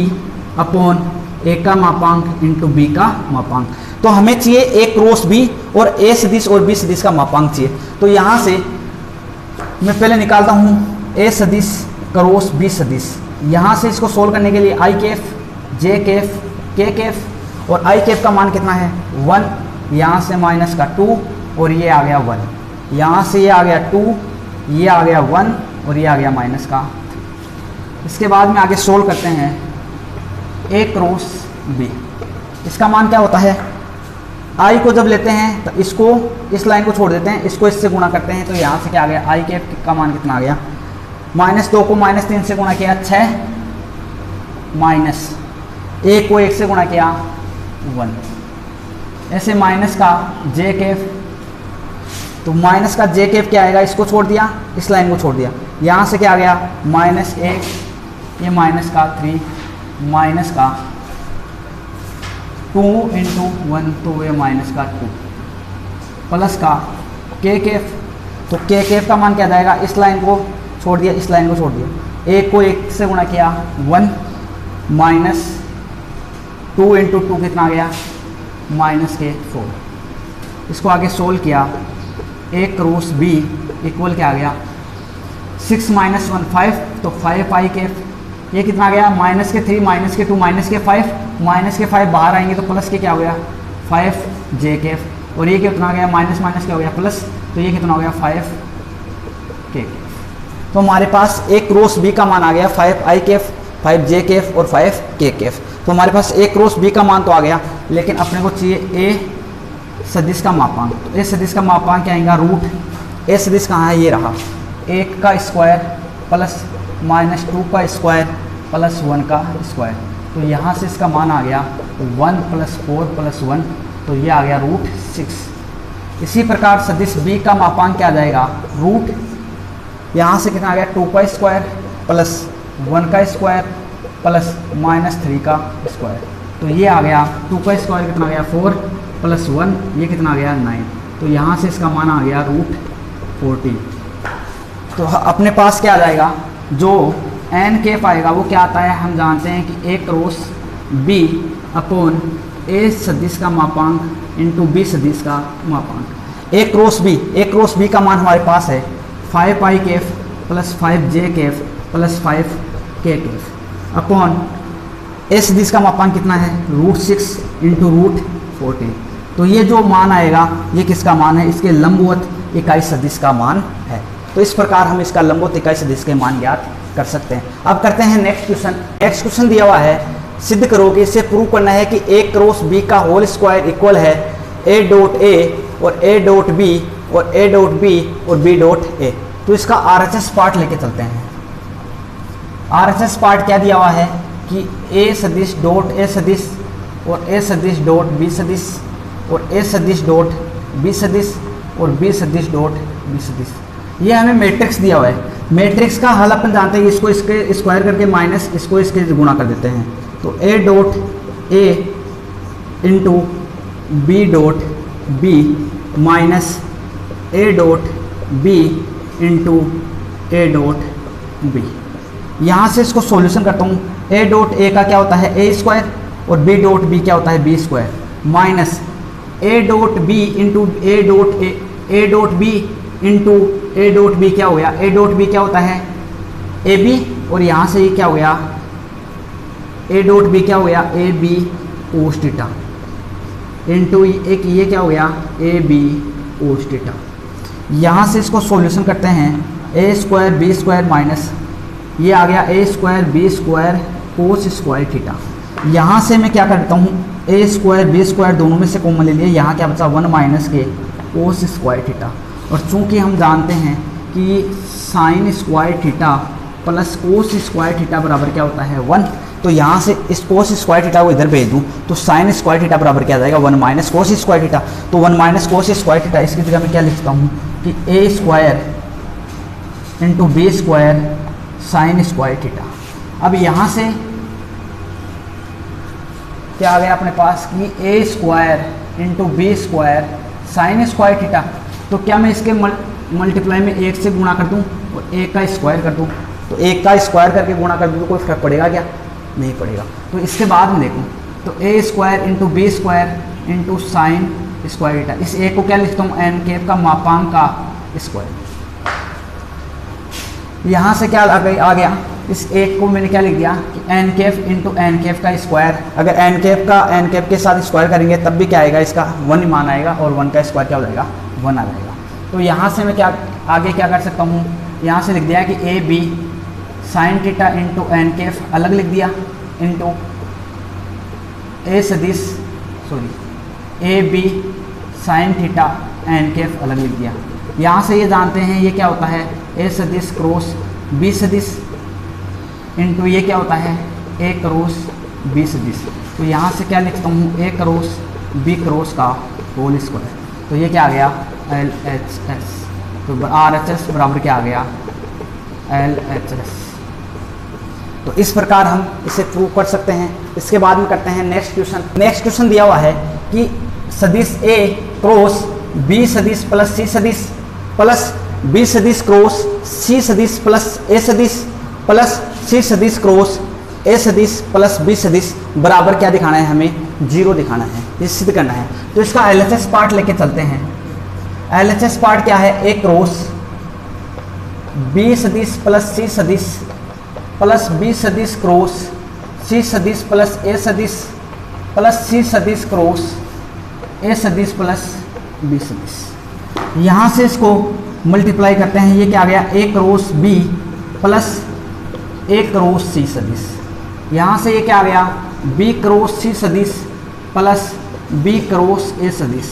upon a का मापांक इंटू b का मापांक। तो हमें चाहिए a क्रॉस b और a सदिश और b सदिश का मापांक चाहिए। तो यहाँ से मैं पहले निकालता हूँ a सदिश क्रॉस b सदिश। यहाँ से इसको सोल्व करने के लिए i Kaif j Kaif k Kaif, और i कैफ का मान कितना है 1, यहाँ से माइनस का 2 और ये आ गया 1, यहाँ से ये आ गया 2, ये आ गया 1 और ये आ गया माइनस का 3। इसके बाद में आगे सोल्व करते हैं a क्रॉस b। इसका मान क्या होता है, i को जब लेते हैं तो इसको इस लाइन को छोड़ देते हैं, इसको इससे गुणा करते हैं, तो यहाँ से क्या आ गया i का मान कितना आ गया, -2 को -3 से गुणा किया 6, माइनस 1 को 1 से गुणा किया 1, ऐसे माइनस का j कैफ, तो माइनस का j कैफ क्या आएगा, इसको छोड़ दिया, इस लाइन को छोड़ दिया, यहाँ से क्या आ गया -1, ये माइनस का 3, माइनस का 2 × 1 तो ये माइनस का 2, प्लस का k कैफ, तो k कैफ का मान क्या जाएगा, इस लाइन को छोड़ दिया, इस लाइन को छोड़ दिया, 1 को 1 से गुणा किया 1, माइनस 2 × 2 कितना आ गया -4। इसको आगे सोल्व किया, a क्रॉस b इक्वल क्या आ गया 6 - 1 5, तो 5 i कैफ, ये कितना आ गया -3 -2 -5, -5 बाहर आएंगे तो प्लस के क्या हो गया 5 j कैफ, और ये कितना आ गया माइनस क्या हो गया प्लस, तो ये कितना हो गया 5 k कैफ। तो हमारे पास a क्रॉस b का मान आ गया 5 i कैफ, 5 j कैफ और 5 k कैफ। तो हमारे पास a क्रॉस b का मान तो आ गया, लेकिन अपने को चाहिए a सदिश का मापांक। तो a सदिश का मापांक क्या आएगा, रूट a सदिश कहाँ है, ये रहा, 1 का स्क्वायर प्लस -2 का स्क्वायर प्लस 1 का स्क्वायर, तो यहाँ से इसका मान आ गया 1 + 4 + 1, तो ये आ गया √6। इसी प्रकार सदिश b का मापांक क्या आ जाएगा, रूट यहाँ से कितना आ गया 2 का स्क्वायर प्लस 1 का स्क्वायर प्लस -3 का स्क्वायर, तो ये आ गया 2 का स्क्वायर कितना आ गया 4 + 1, ये कितना आ गया 9, तो यहाँ से इसका मान आ गया √14। तो अपने पास क्या आ जाएगा, जो n कैफ आएगा वो क्या आता है, हम जानते हैं कि a cross b upon a सदिश का मापांक इंटू b सदिश का मापांक। a क्रॉस b का मान हमारे पास है 5 i Kaif plus 5 j Kaif plus 5 k Kaif upon a सदिश का मापांक कितना है √6 इंटू √14। तो ये जो मान आएगा ये किसका मान है, इसके लंबवत इकाई सदिश का मान है। तो इस प्रकार हम इसका लंबवत इकाई सदिश के मान ज्ञात कर सकते हैं। अब करते हैं नेक्स्ट क्वेश्चन। नेक्स्ट क्वेश्चन दिया हुआ है, सिद्ध करो कि इसे प्रूव करना है कि a क्रॉस b का होल स्क्वायर इक्वल है a डॉट a और a डॉट b और a डॉट b और b डॉट a। तो इसका RHS पार्ट लेके चलते हैं। RHS पार्ट क्या दिया हुआ है कि a सदिश डॉट a सदिश और a सदिश डॉट b सदिश और a सदिश डॉट b सदिश और b सदिश डॉट b सदिश, ये हमें मैट्रिक्स दिया हुआ है। मैट्रिक्स का हल अपन जानते हैं, इसको इसके स्क्वायर करके माइनस इसको इसके गुणा कर देते हैं, तो a dot a into b dot b minus a dot b into a dot b। यहाँ से इसको सॉल्यूशन करता हूँ, a डॉट a का क्या होता है a स्क्वायर और b डॉट b क्या होता है b square, minus a dot b into a dot b into a dot b क्या हो गया, a डॉट b क्या होता है ए बी, और यहाँ से ये क्या हो गया a डॉट b क्या हो गया A B cos theta into एक ये क्या हो गया ए बी कोस थीटा। यहाँ से इसको सॉल्यूशन करते हैं, a square b square minus ये आ गया a square b square cos square theta. यहाँ से मैं क्या करता हूँ, a स्क्वायर b स्क्वायर दोनों में से कॉमन ले लिए, यहाँ क्या बचा 1 माइनस के कोस स्क्वायर थीटा। और चूंकि हम जानते हैं कि sign square theta plus cos square theta बराबर क्या होता है 1, तो यहाँ से इस कोस स्क्वायर थीटा को इधर भेज दूँ तो साइन स्क्वायर थीटा बराबर क्या आ जाएगा 1 माइनस कोस स्क्वायर थीटा। तो 1 माइनस कोस स्क्वायर थीटा, इसकी जगह मैं क्या लिखता हूँ कि a square into B square sine square theta. अब यहाँ से क्या आ गया अपने पास कि a square into B square sine square theta, तो क्या मैं इसके मल्टीप्लाई में 1 से गुणा कर दूं और 1 का स्क्वायर कर दूं, तो 1 का स्क्वायर करके गुणा कर दूं तो कोई फर्क पड़ेगा क्या, नहीं पड़ेगा। तो इसके बाद में देखूं तो a square into B square into sine square theta, इस a को क्या लिखता हूँ n कैप का मापांक का स्क्वायर। यहाँ से क्या आ गया, इस एक को मैंने क्या लिख दिया कि N cap into N cap का स्क्वायर, अगर एन कैफ के साथ स्क्वायर करेंगे तब भी क्या आएगा, इसका 1 ही मान आएगा और 1 का स्क्वायर क्या हो जाएगा, 1 आ जाएगा। तो यहाँ से मैं क्या आगे क्या कर सकता हूँ, यहाँ से लिख दिया कि A B sine theta into N cap अलग लिख दिया, इंटू ए सदिश A B sine theta N cap अलग लिख दिया। यहाँ से ये जानते हैं ये क्या होता है, ए सदिश क्रॉस बी सदिश इंटू ये क्या होता है, ए क्रॉस बी सदिश। तो यहाँ से क्या लिखता हूँ, ए क्रॉस बी क्रॉस का होल स्क्वायर। तो ये क्या आ गया, एल एच एस। तो आर एच एस बराबर क्या आ गया, एल एच एस। तो इस प्रकार हम इसे प्रूव कर सकते हैं। इसके बाद में करते हैं नेक्स्ट क्वेश्चन। नेक्स्ट क्वेश्चन दिया हुआ है कि सदिश ए क्रॉस बी सदिश प्लस सी सदिश प्लस बी सदिश क्रॉस सी सदिश प्लस ए सदिश प्लस सी सदिश क्रॉस ए सदिश प्लस बी सदिश बराबर क्या दिखाना है, हमें 0 दिखाना है, ये सिद्ध करना है। तो इसका एलएचएस पार्ट लेके चलते हैं। एलएचएस पार्ट क्या है, ए क्रॉस बी सदिश प्लस सी सदिश प्लस बी सदिश क्रॉस सी सदिश प्लस ए सदिश प्लस सी सदिश क्रॉस ए सदिश प्लस बी सदिश। यहाँ से इसको मल्टीप्लाई करते हैं, ये क्या आ गया, ए cross B plus A cross सी सदिश। यहाँ से ये क्या आ गया, बी क्रॉस सी सदिश प्लस बी क्रॉस ए सदिश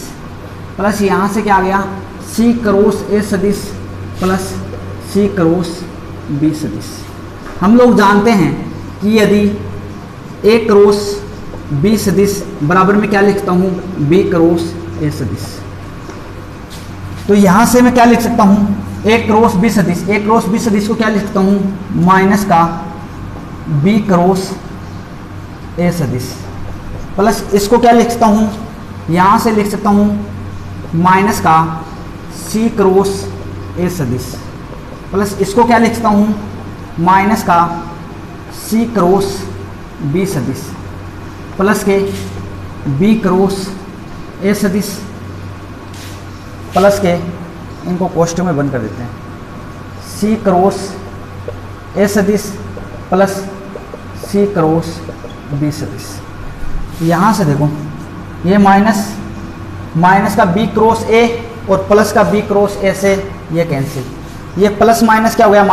प्लस यहाँ से क्या आ गया, सी क्रॉस ए सदिश प्लस सी क्रॉस बी सदिश। हम लोग जानते हैं कि यदि ए क्रॉस बी सदिश बराबर में क्या लिखता हूँ, बी क्रॉस ए सदिश। तो यहाँ से मैं क्या लिख सकता हूँ, ए क्रॉस बी सदिश, ए क्रॉस बी सदिश को क्या लिख सकता हूँ, माइनस का बी क्रॉस ए सदिश प्लस इसको क्या लिख सकता हूँ, यहाँ से लिख सकता हूँ माइनस का सी क्रॉस ए सदिश प्लस इसको क्या लिख सकता हूँ, माइनस का सी क्रॉस बी सदिश प्लस के बी क्रॉस ए सदिश प्लस के इनको कोष्ठक में बंद कर देते हैं, सी क्रॉस ए सदिश प्लस सी क्रॉस बी सदिश। यहाँ से देखो ये माइनस का बी क्रॉस ए और प्लस का बी क्रॉस ए से ये कैंसिल, ये प्लस माइनस क्या हो गया,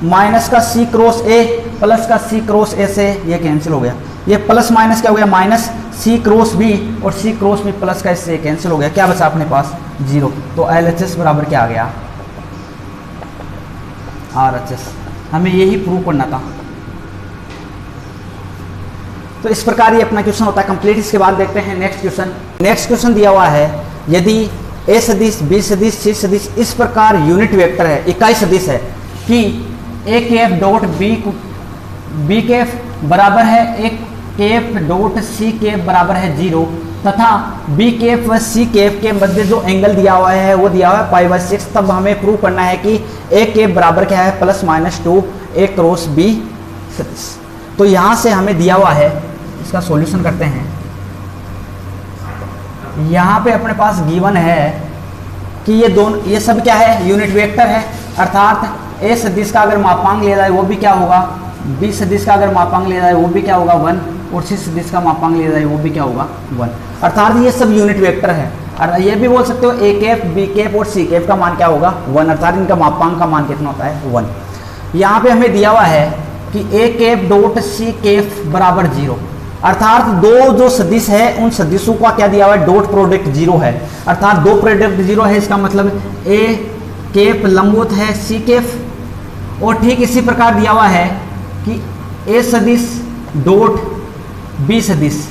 माइनस का सी क्रॉस ए प्लस का सी क्रॉस ए से ये कैंसिल हो गया, ये प्लस माइनस क्या हो गया, माइनस सी क्रॉस बी और सी क्रॉस बी प्लस का इससे कैंसिल हो गया, क्या बचा अपने पास, 0। तो एलएचएस बराबर क्या आ गया, आरएचएस। हमें यही प्रूव करना था। तो इस प्रकार ये अपना क्वेश्चन होता है कंप्लीट। इसके बाद देखते हैं नेक्स्ट क्वेश्चन। नेक्स्ट क्वेश्चन दिया हुआ है, यदि ए सदिश बी सदिश सी सदिश इस प्रकार यूनिट वेक्टर है, इकाई सदिश है कि ए कैफ डॉट बी कैफ बराबर है ए कैफ डॉट सी कैफ बराबर है 0 तथा बी कैफ व सी कैफ के मध्य जो एंगल दिया हुआ है वो दिया हुआ है π/6, तब हमें प्रूव करना है कि ए कैफ बराबर क्या है, +-2 ए क्रॉस बी सदिश। तो यहाँ से हमें दिया हुआ है, इसका सॉल्यूशन करते हैं। यहाँ पे अपने पास गिवन है कि ये सब क्या है, यूनिट वेक्टर है, अर्थात ए सदिश का अगर मापांक लिया जाए वो भी क्या होगा, बी सदिश का अगर मापांक लिया जाए वो भी क्या होगा 1 और सी सदिश का मापांक लिया जाए वो भी क्या होगा 1, अर्थात ये सब यूनिट वेक्टर है। और ये भी बोल सकते हो ए कैफ बी कैफ और सी कैफ का मान क्या होगा 1, अर्थात इनका मापांक का मान कितना होता है 1। यहाँ पे हमें दिया हुआ है कि ए कैफ डॉट सी कैफ बराबर 0, अर्थात दो जो सदिश है उन सदिशों का क्या दिया हुआ है, डॉट प्रोडक्ट 0 है, अर्थात दो प्रोडक्ट 0 है, इसका मतलब ए कैफ लंबवत है सी कैफ। और ठीक इसी प्रकार दिया हुआ है कि ए सदिश डॉट बी सदिश,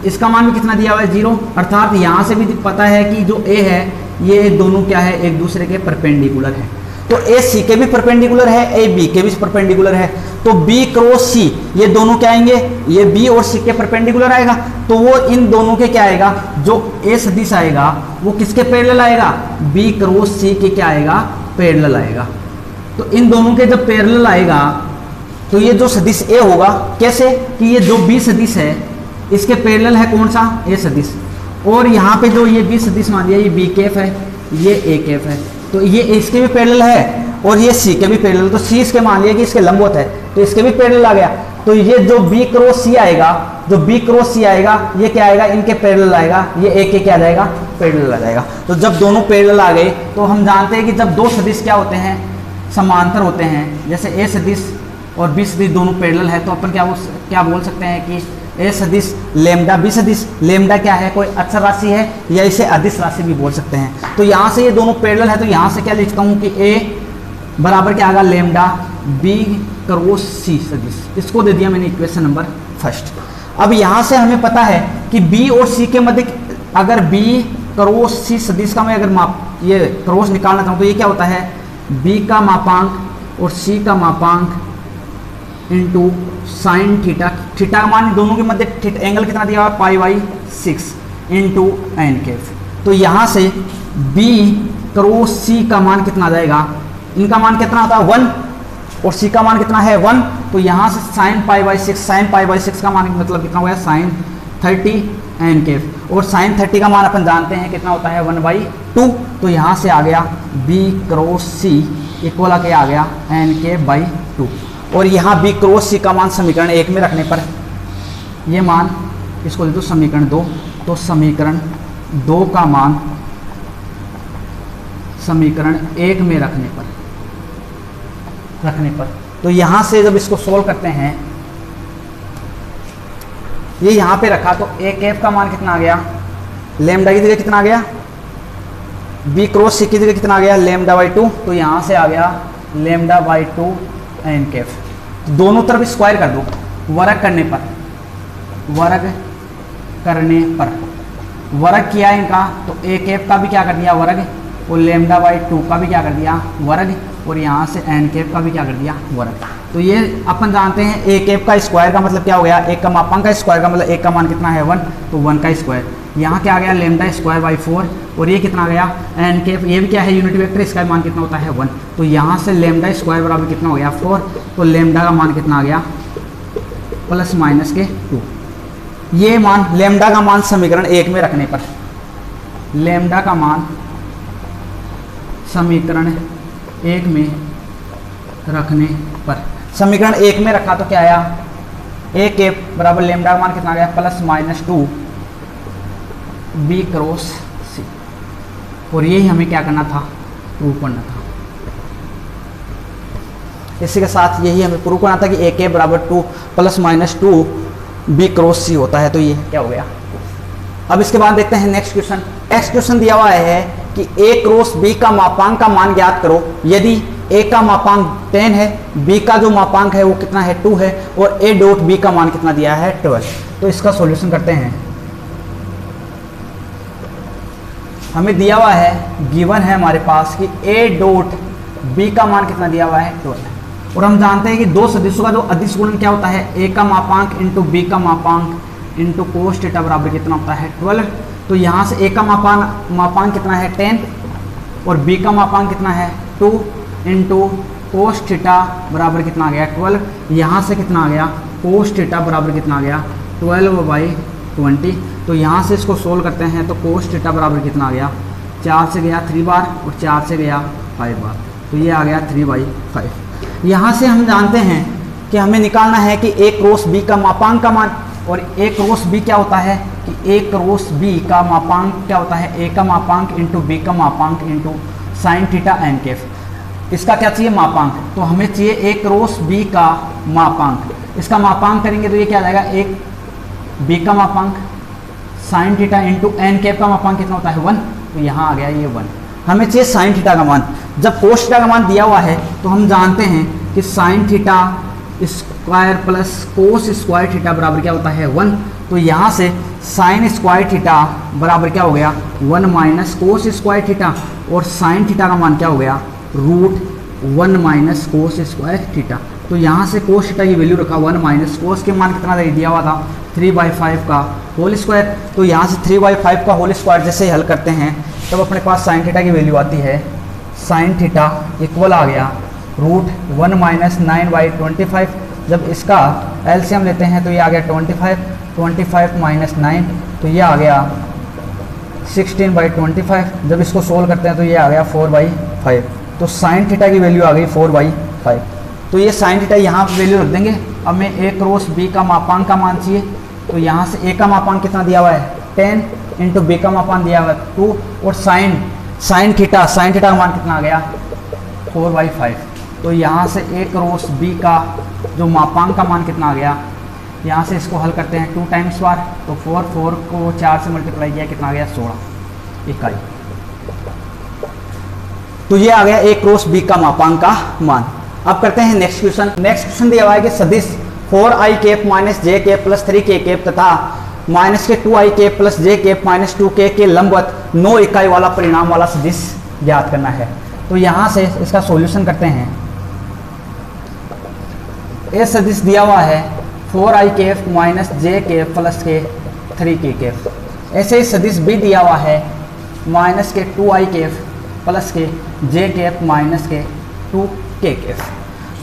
इसका मान भी कितना दिया हुआ है 0, अर्थात यहाँ से भी पता है कि जो ए है ये दोनों क्या है, एक दूसरे के परपेंडिकुलर है। तो ए सी के भी परपेंडिकुलर है, ए बी के भी परपेंडिकुलर है, तो बी क्रॉस सी ये दोनों क्या आएंगे, ये बी और सी के परपेंडिकुलर आएगा, तो वो इन दोनों के क्या आएगा, जो ए सदिश आएगा वो किसके पैरेलल आएगा, बी क्रॉस सी के क्या आएगा, पैरेलल आएगा। तो इन दोनों के जब पैरेलल आएगा तो ये जो सदिश ए होगा, कैसे कि ये जो बी सदिश है इसके पैरेलल है कौन सा, ए सदिश, और यहाँ पे जो ये बी सदिश मान लिया ये बी कैफ है, ये ए कैफ है, तो ये इसके भी पैरेलल है और ये सी के भी पैरेलल, तो सी इसके मान लिया कि इसके लंबवत है तो इसके भी पैरेलल आ गया। तो ये जो बी क्रॉस सी आएगा, जो बी क्रॉस सी आएगा ये क्या आएगा, इनके पैरेलल आएगा, ये एक के क्या आ जाएगा, पैरेलल आ जाएगा। तो जब दोनों पैरेलल आ गए तो हम जानते हैं कि जब दो सदिश क्या होते हैं, समांतर होते हैं, जैसे ए सदिश और बी सदिश दोनों पैरेलल है, तो अपन क्या बोल सकते हैं कि ए सदिश लेमडा बी सदिश, लेमडा क्या है, कोई अचर राशि है या इसे अदिश राशि भी बोल सकते हैं। तो यहाँ से ये दोनों पैरेलल है, तो यहाँ से क्या लिखता हूँ कि ए बराबर क्या आएगा, लेमडा बी क्रॉस सी सदिश, इसको दे दिया मैंने इक्वेशन नंबर फर्स्ट। अब यहाँ से हमें पता है कि बी और सी के मध्य, अगर बी क्रॉस सी सदिश का मैं अगर ये क्रॉस निकालना चाहूँ तो ये क्या होता है, बी का मापांक और सी का मापांक इंटू साइन थीटा, थीटा का मान दोनों के मध्य एंगल कितना दिया हुआ, π/6 इंटू एन कैफ। तो यहाँ से बी क्रॉस सी का मान कितना आ जाएगा, इनका मान कितना होता है 1 और सी का मान कितना है 1, तो यहाँ से साइन π/6, साइन π/6 का मान मतलब कितना हुआ है साइन 30 एन कैफ, और साइन 30 का मान अपन जानते हैं कितना होता है 1/2। तो यहाँ से आ गया बी क्रॉस सी इक्वल आ गया एन कैफ बाई 2, और यहाँ बी क्रॉस सी का मान समीकरण 1 में रखने पर ये मान इसको दे दो समीकरण 2, तो समीकरण 2 का मान समीकरण 1 में रखने पर तो यहाँ से जब इसको सोल्व करते हैं, ये यहाँ पे रखा तो ए कैफ का मान कितना आ गया, लेमडा की जगह कितना आ गया, बी क्रॉस सी की जगह कितना आ गया, लेमडा बाई 2, तो यहाँ से आ गया लेमडा बाई 2 एन कैफ। दोनों तरफ स्क्वायर कर दो, वर्ग किया इनका, तो ए कैफ का भी क्या कर दिया वर्ग, और लेमडा बाई 2 का भी क्या कर दिया वर्ग, और यहाँ से एन कैफ का भी क्या कर दिया वर्ग। तो ये अपन जानते हैं ए कैफ का स्क्वायर का मतलब क्या हो गया, एक का मापांक का स्क्वायर का मतलब एक का मान कितना है 1, तो 1 का स्क्वायर। यहाँ क्या आ गया लेमडा स्क्वायर बाई 4, और ये कितना आ गया एन कैफ, ये भी क्या है यूनिट वेक्टर, इसका मान कितना होता है 1। तो यहाँ से लेमडा स्क्वायर बराबर कितना हो गया 4, तो लेमडा का मान कितना आ गया +-2। ये मान लेमडा का मान समीकरण 1 में रखने पर, लेमडा का मान समीकरण 1 में रखने पर, समीकरण 1 में रखा तो क्या आया, ए कैफ बराबर लेमडा का मान कितना आ गया +-2 बी क्रॉस सी, और यही हमें क्या करना था, प्रूव करना था। इसी के साथ यही हमें प्रूव करना था कि ए कैफ बराबर 2 +-2 बी क्रॉस सी होता है, तो ये क्या हो गया। अब इसके बाद देखते हैं नेक्स्ट क्वेश्चन। नेक्स्ट क्वेश्चन दिया हुआ है कि ए क्रॉस बी का मापांक का मान ज्ञात करो, यदि ए का मापांक 10 है, बी का जो मापांक है वो कितना है 2 है, और ए डॉट बी का मान कितना दिया है 12। तो इसका सॉल्यूशन करते हैं। हमें दिया हुआ है, गिवन है हमारे पास कि ए डॉट बी का मान कितना दिया हुआ है 12, और हम जानते हैं कि दो सदिशों का जो अदिश गुणन क्या होता है, ए का मापांक इंटू बी का मापांक इंटू कोस थीटा बराबर कितना होता है 12। तो यहाँ से ए का मापांक कितना है 10, और बी का मापांक कितना है 2 इंटू कोस थीटा बराबर कितना आ गया 12। यहाँ से कितना आ गया, कोस थीटा बराबर कितना आ गया 12/20। तो यहाँ से इसको सोल्व करते हैं, तो कोस थीटा बराबर कितना आ गया, 4 से गया 3 बार और 4 से गया 5 बार, तो ये आ गया 3/5। यहाँ से हम जानते हैं कि हमें निकालना है कि ए क्रॉस बी का मापांक का मान, और ए क्रॉस बी क्या होता है कि ए क्रॉस बी का मापांक क्या होता है, ए का मापांक इंटू बी का मापांक into sine theta N cap. इसका क्या चाहिए मापांक, तो हमें चाहिए ए क्रॉस बी का मापांक। इसका मापांक करेंगे तो ये क्या आ जाएगा, एक बी का मापांक sine theta into N cap का मापांक कितना होता है 1, तो यहाँ आ गया ये 1। हमें चाहिए साइन थीटा का मान। जब कोस थीटा का मान दिया हुआ है तो हम जानते हैं कि sine theta square plus cos square theta बराबर क्या होता है 1। तो यहाँ से साइन स्क्वायर थीटा बराबर क्या हो गया 1 माइनस कोस स्क्वायर थीटा, और साइन थीटा का मान क्या हो गया √1 माइनस कोस स्क्वायर थीटा। तो यहाँ से कोस थीटा की वैल्यू रखा 1 माइनस कोस के मान कितना दिया हुआ था 3/5 का होल स्क्वायर। तो यहाँ से 3/5 का होल स्क्वायर जैसे हल करते हैं तब अपने पास साइन थीटा की वैल्यू आती है, साइन थीटा इक्वल आ गया √1 माइनस 9/25। जब इसका एलसीएम लेते हैं तो ये आ गया 25 माइनस 9, तो ये आ गया 16/25। जब इसको सोल्व करते हैं तो ये आ गया 4/5। तो तो साइन थीटा की वैल्यू आ गई 4/5। तो ये साइन थीटा यहाँ वैल्यू रख देंगे। अब मैं ए क्रॉस बी का मापांक का मान चाहिए, तो यहाँ से ए का मापांक कितना दिया हुआ है 10 इंटू बी का मापांक दिया हुआ है 2, और साइन थीटा का मान कितना आ गया 4/5। तो यहाँ से ए क्रॉस बी का जो मापांक का मान कितना आ गया, यहाँ से इसको हल करते हैं 2 टाइम्स बार, तो 4 को 4 से मल्टीप्लाई किया कितना आ गया 16 इकाई। तो ये आ गया ए क्रॉस बी का मापांक का मान। अब करते हैं नेक्स्ट क्वेश्चन। नेक्स्ट क्वेश्चन दिया हुआ है कि सदिश 4i कैप माइनस जे कैप प्लस 3k कैप तथा माइनस के 2i कैप प्लस जे कैप माइनस 2k के लंबवत 9 इकाई वाला परिणाम वाला सदिश ज्ञात करना है। तो यहाँ से इसका सॉल्यूशन करते हैं। ए सदिश दिया हुआ है 4i कैप माइनस जे कैप प्लस के 3k कैप। ऐसे ही सदिश बी दिया हुआ है माइनस के 2i कैप प्लस के जे कैप माइनस के 2k कैप।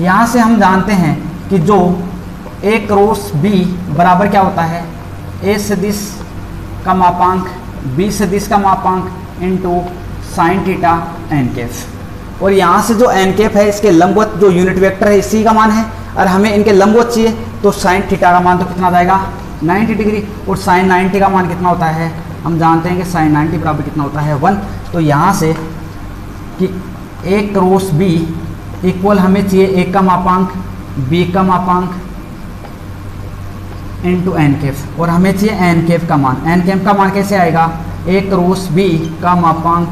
यहाँ से हम जानते हैं कि जो ए क्रॉस बी बराबर क्या होता है, ए सदिश का मापांक बी सदिश का मापांक into sine theta N cap. और यहाँ से जो एन कैप है इसके लंबवत जो यूनिट वेक्टर है इसी का मान है, और हमें इनके लंबवत चाहिए, तो साइन थीटा का मान तो कितना जाएगा 90 डिग्री, और साइन 90 का मान कितना होता है, हम जानते हैं कि साइन 90 बराबर कितना होता है 1। तो यहाँ से कि ए क्रॉस बी इक्वल हमें चाहिए ए का मापांक बी का मापांक इंटू एन कैप, और हमें चाहिए एन कैप का मान। एन कैप का मान कैसे आएगा, ए क्रॉस बी का मापांक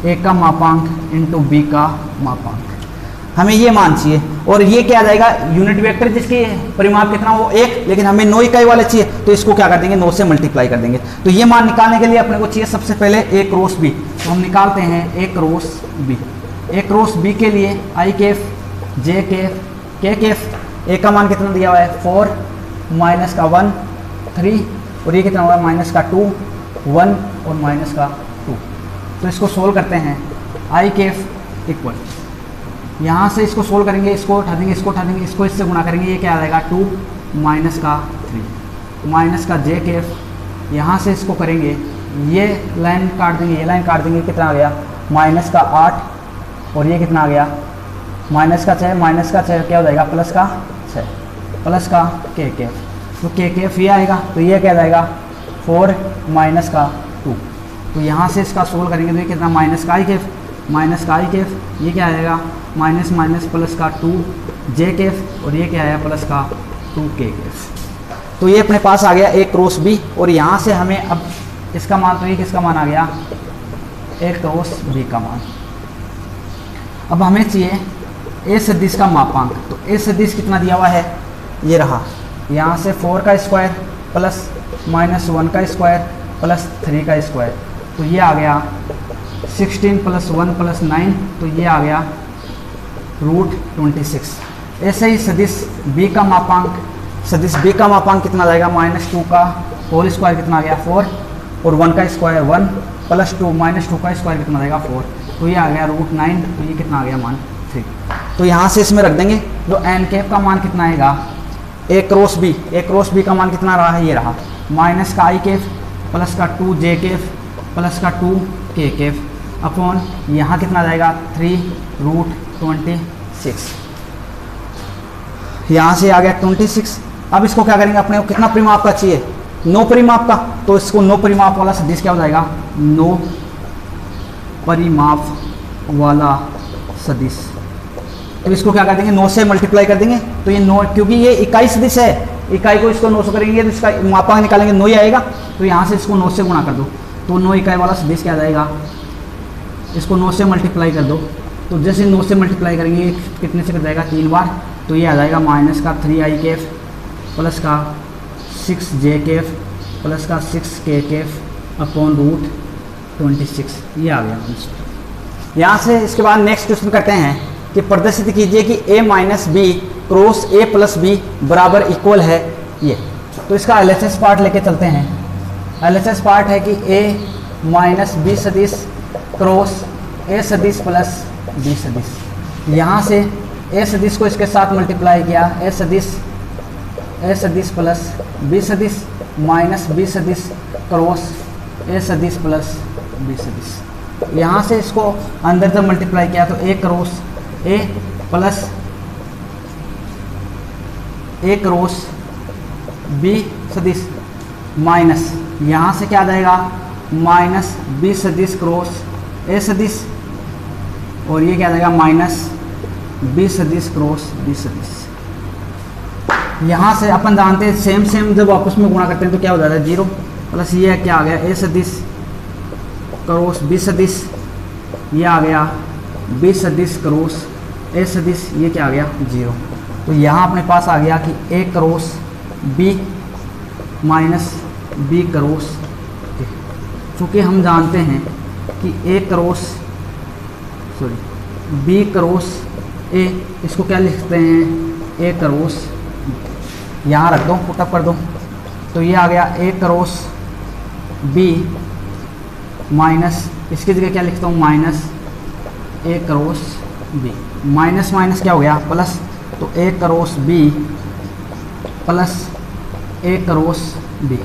ए का मापांक इंटू बी का मापांक, हमें ये मान चाहिए। और ये क्या आ जाएगा, यूनिट वेक्टर जिसकी परिमाप कितना हो 1, लेकिन हमें 9 इकाई वाले चाहिए, तो इसको क्या कर देंगे 9 से मल्टीप्लाई कर देंगे। तो ये मान निकालने के लिए अपने को चाहिए सबसे पहले ए क्रॉस बी, तो हम निकालते हैं ए क्रॉस बी। ए क्रॉस बी के लिए आई कैफ जे कैफ के कैफ, ए का मान कितना दिया हुआ है 4 माइनस का 1 3, और ये कितना होगा माइनस का 2 1 और माइनस का 2। तो इसको सोल्व करते हैं। आई कैफ इक्वल, यहाँ से इसको सोल्व करेंगे, इसको उठा देंगे, इसको उठा देंगे, इसको इससे गुणा करेंगे, ये क्या आ जाएगा 2 माइनस का 3 माइनस का जे कैफ, यहाँ से इसको करेंगे, ये लाइन काट देंगे, ये लाइन काट देंगे, कितना आ गया माइनस का 8, और ये कितना आ गया माइनस का 6, माइनस का 6 क्या हो जाएगा प्लस का 6 प्लस का के कैफ, तो के कैफ ये आएगा, तो ये क्या जाएगा 4 माइनस का 2। तो यहाँ से इसका सोल्व करेंगे तो ये कितना माइनस का आई कैफ, माइनस का आई कैफ, ये क्या आएगा माइनस माइनस प्लस का 2 जे कैफ, और ये क्या आया प्लस का 2 के कैफ। तो ये अपने पास आ गया ए क्रॉस बी, और यहाँ से हमें अब इसका मान, तो ये किसका मान आ गया ए क्रॉस बी का मान। अब हमें चाहिए ए सदिश का मापांक, तो ए सदिश कितना दिया हुआ है, ये रहा, यहाँ से 4 का स्क्वायर प्लस माइनस 1 का स्क्वायर प्लस 3 का स्क्वायर, तो ये आ गया 16 प्लस 1 प्लस 9, तो ये आ गया √26। ऐसे ही सदिश बी का मापांक, सदिश बी का मापांक कितना जाएगा माइनस 2 का होल स्क्वायर कितना आ गया 4, और 1 का स्क्वायर 1 प्लस 2 माइनस 2 का स्क्वायर कितना जाएगा 4, तो ये आ गया √9, तो ये कितना आ गया मान 3। तो यहाँ से इसमें रख देंगे, जो एन कैप का मान कितना आएगा ए क्रॉस बी का मान कितना रहा है, ये रहा माइनस का आई कैफ प्लस का 2 जे कैफ प्लस का 2 के कैफ अपॉन यहाँ कितना आ जाएगा 3√26, यहाँ से आ गया 26। अब इसको क्या करेंगे, अपने को कितना परिमाप का चाहिए 9 परिमाप का, तो इसको 9 परिमाप वाला सदिश क्या हो जाएगा 9 परिमाप वाला सदिश। तो इसको क्या कर देंगे 9 से मल्टीप्लाई कर देंगे, तो ये 9, क्योंकि ये इकाई सदिश है, इकाई को इसको 9 से करेंगे तो इसका मापांक निकालेंगे 9 ही आएगा, तो यहाँ से इसको 9 से गुणा कर दो, तो 9 इकाई वाला सदिश क्या आ जाएगा, इसको 9 से मल्टीप्लाई कर दो, तो जैसे 9 से मल्टीप्लाई करेंगे कितने से कर जाएगा 3 बार, तो ये आ जाएगा माइनस का 3i कैफ प्लस का 6j कैफ प्लस का 6k कैफ अपॉन √26, ये आ गया आंसर। यहाँ से इसके बाद नेक्स्ट क्वेश्चन करते हैं कि प्रदर्शित कीजिए कि a minus B cross a plus B बराबर इक्वल है ये। तो इसका LHS पार्ट लेके चलते हैं। LHS पार्ट है कि a माइनस बी सदिश क्रॉस a सदिश प्लस b सदिश। यहाँ से a सदिश को इसके साथ मल्टीप्लाई किया, a सदिश प्लस b सदिश माइनस b सदिश क्रॉस a सदिश प्लस b सदिश। यहाँ से इसको अंदर जब मल्टीप्लाई किया तो A cross A plus A cross B सदिश माइनस यहाँ से क्या आ जाएगा माइनस बी सदिश क्रॉस ए सदिश, और ये क्या आ जाएगा माइनस बी सदिश क्रॉस बी सदिश। यहाँ से अपन जानते हैं सेम सेम जब आपस में गुणा करते हैं तो क्या हो जाता है 0 प्लस ये क्या आ गया ए सदिश क्रॉस बी सदिश, ये आ गया बी सदिश क्रॉस ए सदिश, ये क्या आ गया 0। तो यहाँ अपने पास आ गया कि A cross B minus B cross A. चूँकि हम जानते हैं कि A cross B cross A, इसको क्या लिखते हैं ए क्रॉस, यहाँ रख दो पुटअप कर दो, तो ये आ गया ए क्रॉस बी माइनस इसकी जगह क्या लिखता हूँ माइनस ए क्रॉस बी, माइनस माइनस क्या हो गया प्लस, तो A cross B plus A cross B,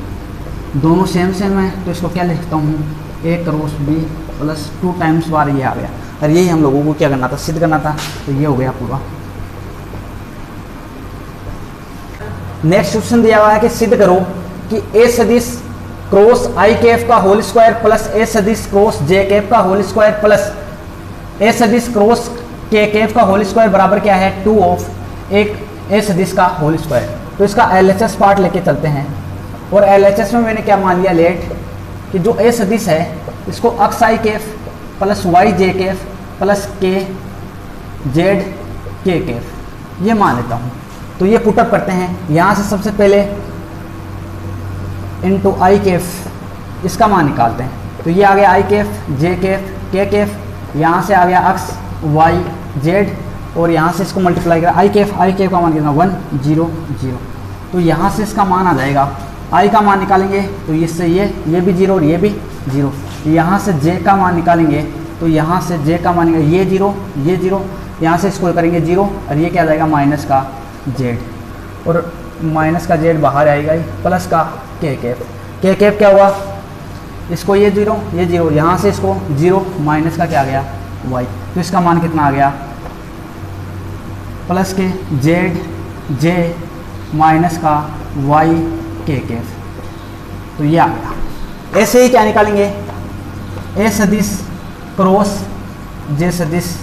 दोनों सेम सेम है तो इसको क्या लिखता हूँ ए क्रॉस बी प्लस 2 टाइम्स बार ये आ गया। और यही हम लोगों को क्या करना था सिद्ध करना था, तो ये हो गया पूरा। नेक्स्ट क्वेश्चन दिया हुआ है कि सिद्ध करो कि ए सदिश क्रॉस आई कैफ का होल स्क्वायर प्लस ए सदिश क्रॉस जे कैफ का होल स्क्वायर प्लस ए सदिश क्रॉस के कैफ का होल स्क्वायर बराबर क्या है 2 ऑफ एक ए सदिश का होल स्क्वायर। तो इसका एलएचएस पार्ट लेके चलते हैं, और एलएचएस में मैंने क्या मान लिया लेट कि जो ए सदिश है इसको अक्स आई कैफ प्लस वाई जे कैफ प्लस के जेड के कैफ ये मान लेता हूँ। तो ये पुटअप करते हैं, यहाँ से सबसे पहले इनटू आई कैफ इसका मान निकालते हैं, तो ये आ गया आई कैफ जे कैफ के कैफ, यहाँ से आ गया अक्स वाई जेड, और यहाँ से इसको मल्टीप्लाई करा आई कैफ का मान कितना 1 0 0। तो यहाँ से इसका मान आ जाएगा, आई का मान निकालेंगे तो इससे ये भी 0 और ये भी 0। यहाँ से जे का मान निकालेंगे तो यहाँ से जे का मान निकालेंगे ये 0 यहाँ से इसको करेंगे 0, और ये क्या आ जाएगा माइनस का जेड, और माइनस का जेड बाहर आएगा ही, प्लस का के कैफ क्या हुआ इसको ये 0 यहाँ से इसको 0 माइनस का क्या आ गया वाई, तो इसका मान कितना आ गया प्लस के जेड जे माइनस का वाई के कैफ, तो ये आ गया। ऐसे ही क्या निकालेंगे ए सदिश क्रॉस जे सदिश,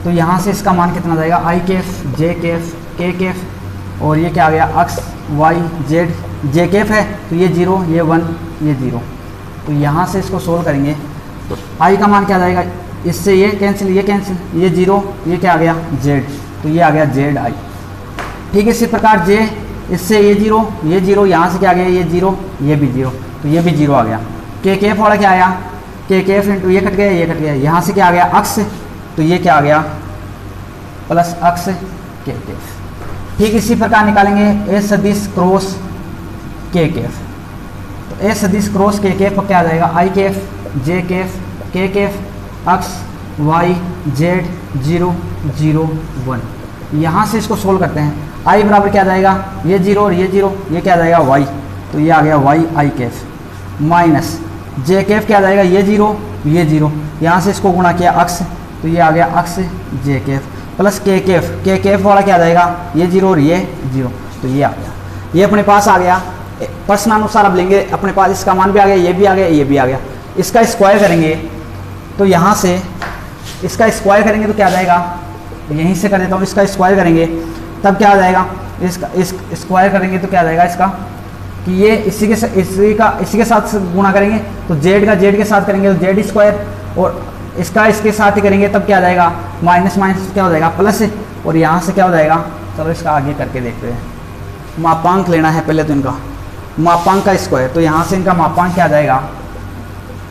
तो यहाँ से इसका मान कितना जाएगा आई कैफ जे कैफ के कैफ, और ये क्या आ गया अक्स वाई जेड जे कैफ है तो ये 0 ये 1 ये 0। तो यहाँ से इसको सोल्व करेंगे तो आई का मान क्या जाएगा, इससे ये कैंसिल ये 0 ये क्या आ गया जेड, तो ये आ गया जेड आई। ठीक है, इसी प्रकार जे इससे ये 0 यहाँ से क्या आ गया ये 0 ये भी 0, तो ये भी 0 आ गया। के कैफ वाला क्या आया के कैफ इंटू ये कट गया, यहाँ से क्या आ गया अक्स, तो ये क्या आ गया प्लस अक्स के कैफ। ठीक इसी प्रकार निकालेंगे ए सदिश क्रॉस के कैफ, तो ए सदिश क्रॉस के कैफ क्या आ जाएगा आई कैफ जे कैफ के कैफ अक्स वाई जेड 0 0 1। यहाँ से इसको सोल्व करते हैं, आई बराबर क्या आ जाएगा ये 0 और ये 0 ये क्या आ जाएगा वाई, तो ये आ गया वाई आई कैफ माइनस जे कैफ क्या आ जाएगा ये 0 यहाँ से इसको गुणा किया अक्स, तो ये आ गया अक्स जे कैफ प्लस के कैफ वाला क्या आ जाएगा ये 0 और ये 0, तो ये आ गया। ये अपने पास आ गया, प्रश्नानुसार अब लेंगे अपने पास इसका मान भी आ गया ये भी आ गया ये भी आ गया। इसका स्क्वायर करेंगे तो यहाँ से इसका स्क्वायर करेंगे तो क्या आ जाएगा, यहीं से कर देता हूँ, इसका स्क्वायर करेंगे तब क्या आ जाएगा, इस स्क्वायर करेंगे तो क्या आ जाएगा इसका कि ये इसी के साथ गुणा करेंगे तो जेड का जेड के साथ करेंगे तो जेड स्क्वायर, और इसका इसके साथ ही करेंगे तब क्या आ जाएगा माइनस माइनस क्या हो जाएगा प्लस, और यहाँ से क्या हो जाएगा, चलो इसका आगे करके देखते हैं। मापांक लेना है पहले तो इनका मापांक का स्क्वायर, तो यहाँ से इनका मापांक क्या आ जाएगा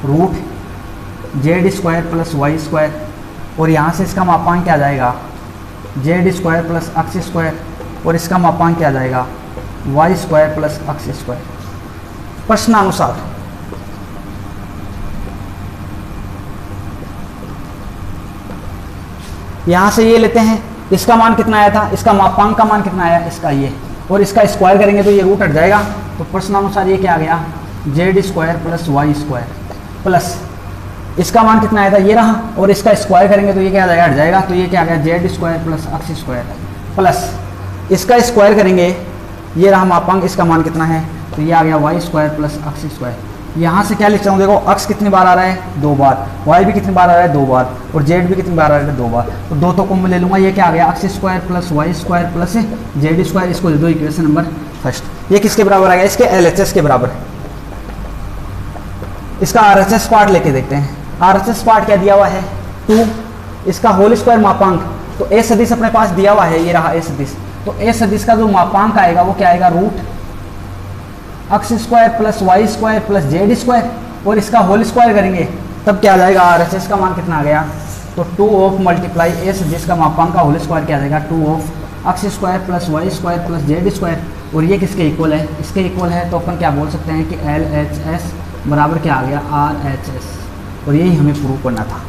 root Z square plus Y square, और यहाँ से इसका मापांक क्या आ जाएगा Z square plus x square, और इसका मापांक क्या आ जाएगा Y square plus x square प्रश्नानुसार। यहाँ से ये लेते हैं, इसका मान कितना आया था, इसका मापांक का मान कितना आया इसका ये, और इसका स्क्वायर करेंगे तो ये रूट हट जाएगा, तो प्रश्नानुसार ये क्या आ गया Z square plus Y square plus इसका मान कितना आया था, ये रहा, और इसका स्क्वायर करेंगे तो ये क्या आ जाएगा, हट जाएगा, तो ये क्या आ गया Z square plus x square plus इसका स्क्वायर करेंगे, ये रहा मापांक, इसका मान कितना है, तो ये आ गया Y square plus x square. यहाँ से क्या लिख रहा हूँ, देखो अक्स कितनी बार आ रहा है 2 बार, वाई भी कितनी बार आ रहा है 2 बार, और जेड भी कितनी बार आ रहा है 2 बार, तो दो तो को मैं ले लूँगा, ये क्या आ गया X square plus Y square plus Z square, इसको दे दो इक्वेशन नंबर फर्स्ट। ये किसके बराबर आ गया, इसके LHS के बराबर। इसका RHS पार्ट लेके देखते हैं। RHS पार्ट क्या दिया हुआ है 2, इसका होल स्क्वायर मापांक, तो ए सदिश अपने पास दिया हुआ है, ये रहा ए सदिश, तो ए सदिश का जो मापांक आएगा वो क्या आएगा root X square plus Y square plus Z square, और इसका होल स्क्वायर करेंगे तब क्या आ जाएगा, RHS का मान कितना आ गया, तो 2 ऑफ मल्टीप्लाई ए सदिश का मापांक का होल स्क्वायर क्या आ जाएगा 2 of x square plus Y square plus Z square, और ये किसके इक्वल है, इसके इक्वल है, तो अपन क्या बोल सकते हैं कि LHS बराबर क्या आ गया RHS, और यही हमें प्रूव करना था।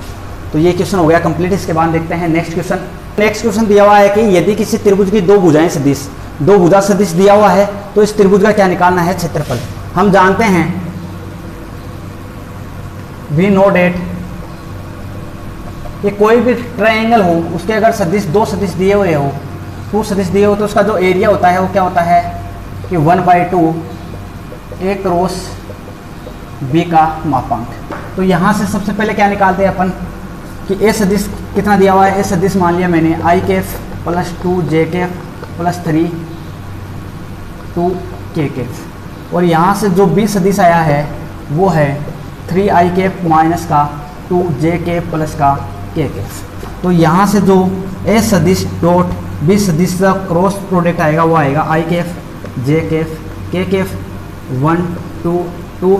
तो ये क्वेश्चन हो गया कंप्लीट। इसके बाद देखते हैं नेक्स्ट क्वेश्चन। नेक्स्ट क्वेश्चन दिया हुआ है कि यदि किसी त्रिभुज की 2 भुजाएं सदिश, 2 भुजा सदिश दिया हुआ है, तो इस त्रिभुज का क्या निकालना है क्षेत्रफल। हम जानते हैं वी नो डेट कि कोई भी ट्रायंगल हो उसके अगर सदिश 2 सदिश दिए हुए हो, 2 सदिश दिए हो, तो उसका जो एरिया होता है वो क्या होता है कि 1/2 A क्रॉस B का मापांक। तो यहाँ से सबसे पहले क्या निकालते हैं अपन कि ए सदिश कितना दिया हुआ है, ए सदिश मान लिया मैंने आई केफ प्लस 2 जे केफ प्लस 3 2 के केफ, और यहाँ से जो बी सदिश आया है वो है 3 आई केफ माइनस का 2 जे केफ प्लस का के केफ। तो यहाँ से जो ए सदिश डॉट बी सदिश का क्रॉस प्रोडक्ट आएगा वो आएगा आई केफ जे केफ के केफ 1 2 2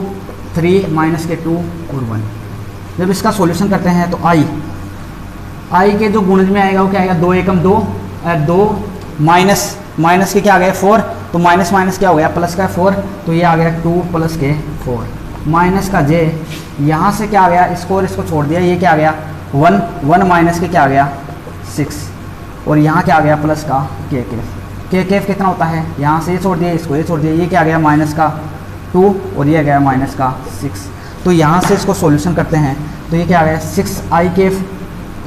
3 माइनस के 2 और 1। जब इसका सॉल्यूशन करते हैं तो आई के जो गुणज में आएगा वो क्या आएगा 2 एकम 2 2 माइनस के क्या आ गया 4, तो माइनस माइनस क्या हो गया प्लस का 4, तो ये आ गया 2 प्लस के 4 माइनस का जे, यहाँ से क्या आ गया इसको और इसको छोड़ दिया, ये क्या आ गया 1 माइनस के क्या आ गया 6, और यहाँ क्या आ गया प्लस का के केफ कितना होता है, यहाँ से ये छोड़ दिया इसको ये छोड़ दिया, ये क्या आ गया माइनस का 2 और ये आ गया माइनस का 6। तो यहाँ से इसको सॉल्यूशन करते हैं तो ये क्या आ गया 6 आई केफ,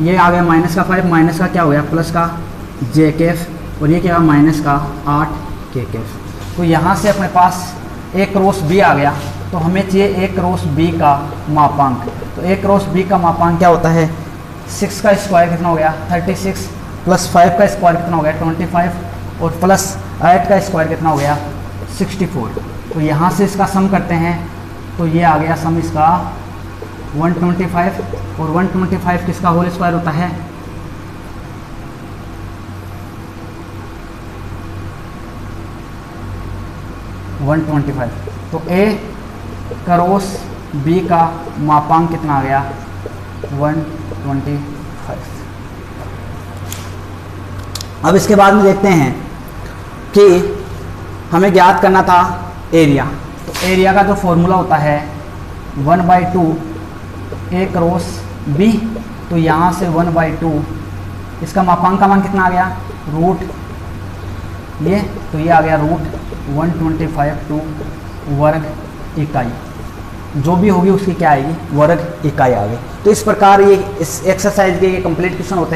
ये आ गया माइनस का 5, माइनस का क्या हो गया प्लस का जे केफ, और ये क्या हुआ माइनस का 8 के केफ। तो यहाँ से अपने पास ए क्रॉस बी आ गया, तो हमें चाहिए ए क्रॉस बी का मापांक। तो ए क्रॉस बी का मापांक क्या होता है 6 का स्क्वायर कितना हो गया 36 प्लस 5 का स्क्वायर कितना हो गया 25 और प्लस 8 का स्क्वायर कितना हो गया 64। तो यहाँ से इसका सम करते हैं तो ये आ गया सम इसका 125, और 125 किसका होल स्क्वायर होता है 125। तो ए क्रॉस बी का मापांक कितना आ गया 125। अब इसके बाद में देखते हैं कि हमें ज्ञात करना था एरिया। तो एरिया का जो फॉर्मूला होता है 1/2 ए क्रॉस बी, तो यहाँ से 1/2 इसका मापांक का मान कितना आ गया रूट ये, तो ये आ गया रूट 125 टू वर्ग इकाई, जो भी होगी उसकी क्या आएगी वर्ग इकाई आ गई। तो इस प्रकार ये इस एक्सरसाइज के कंप्लीट क्वेश्चन होते हैं।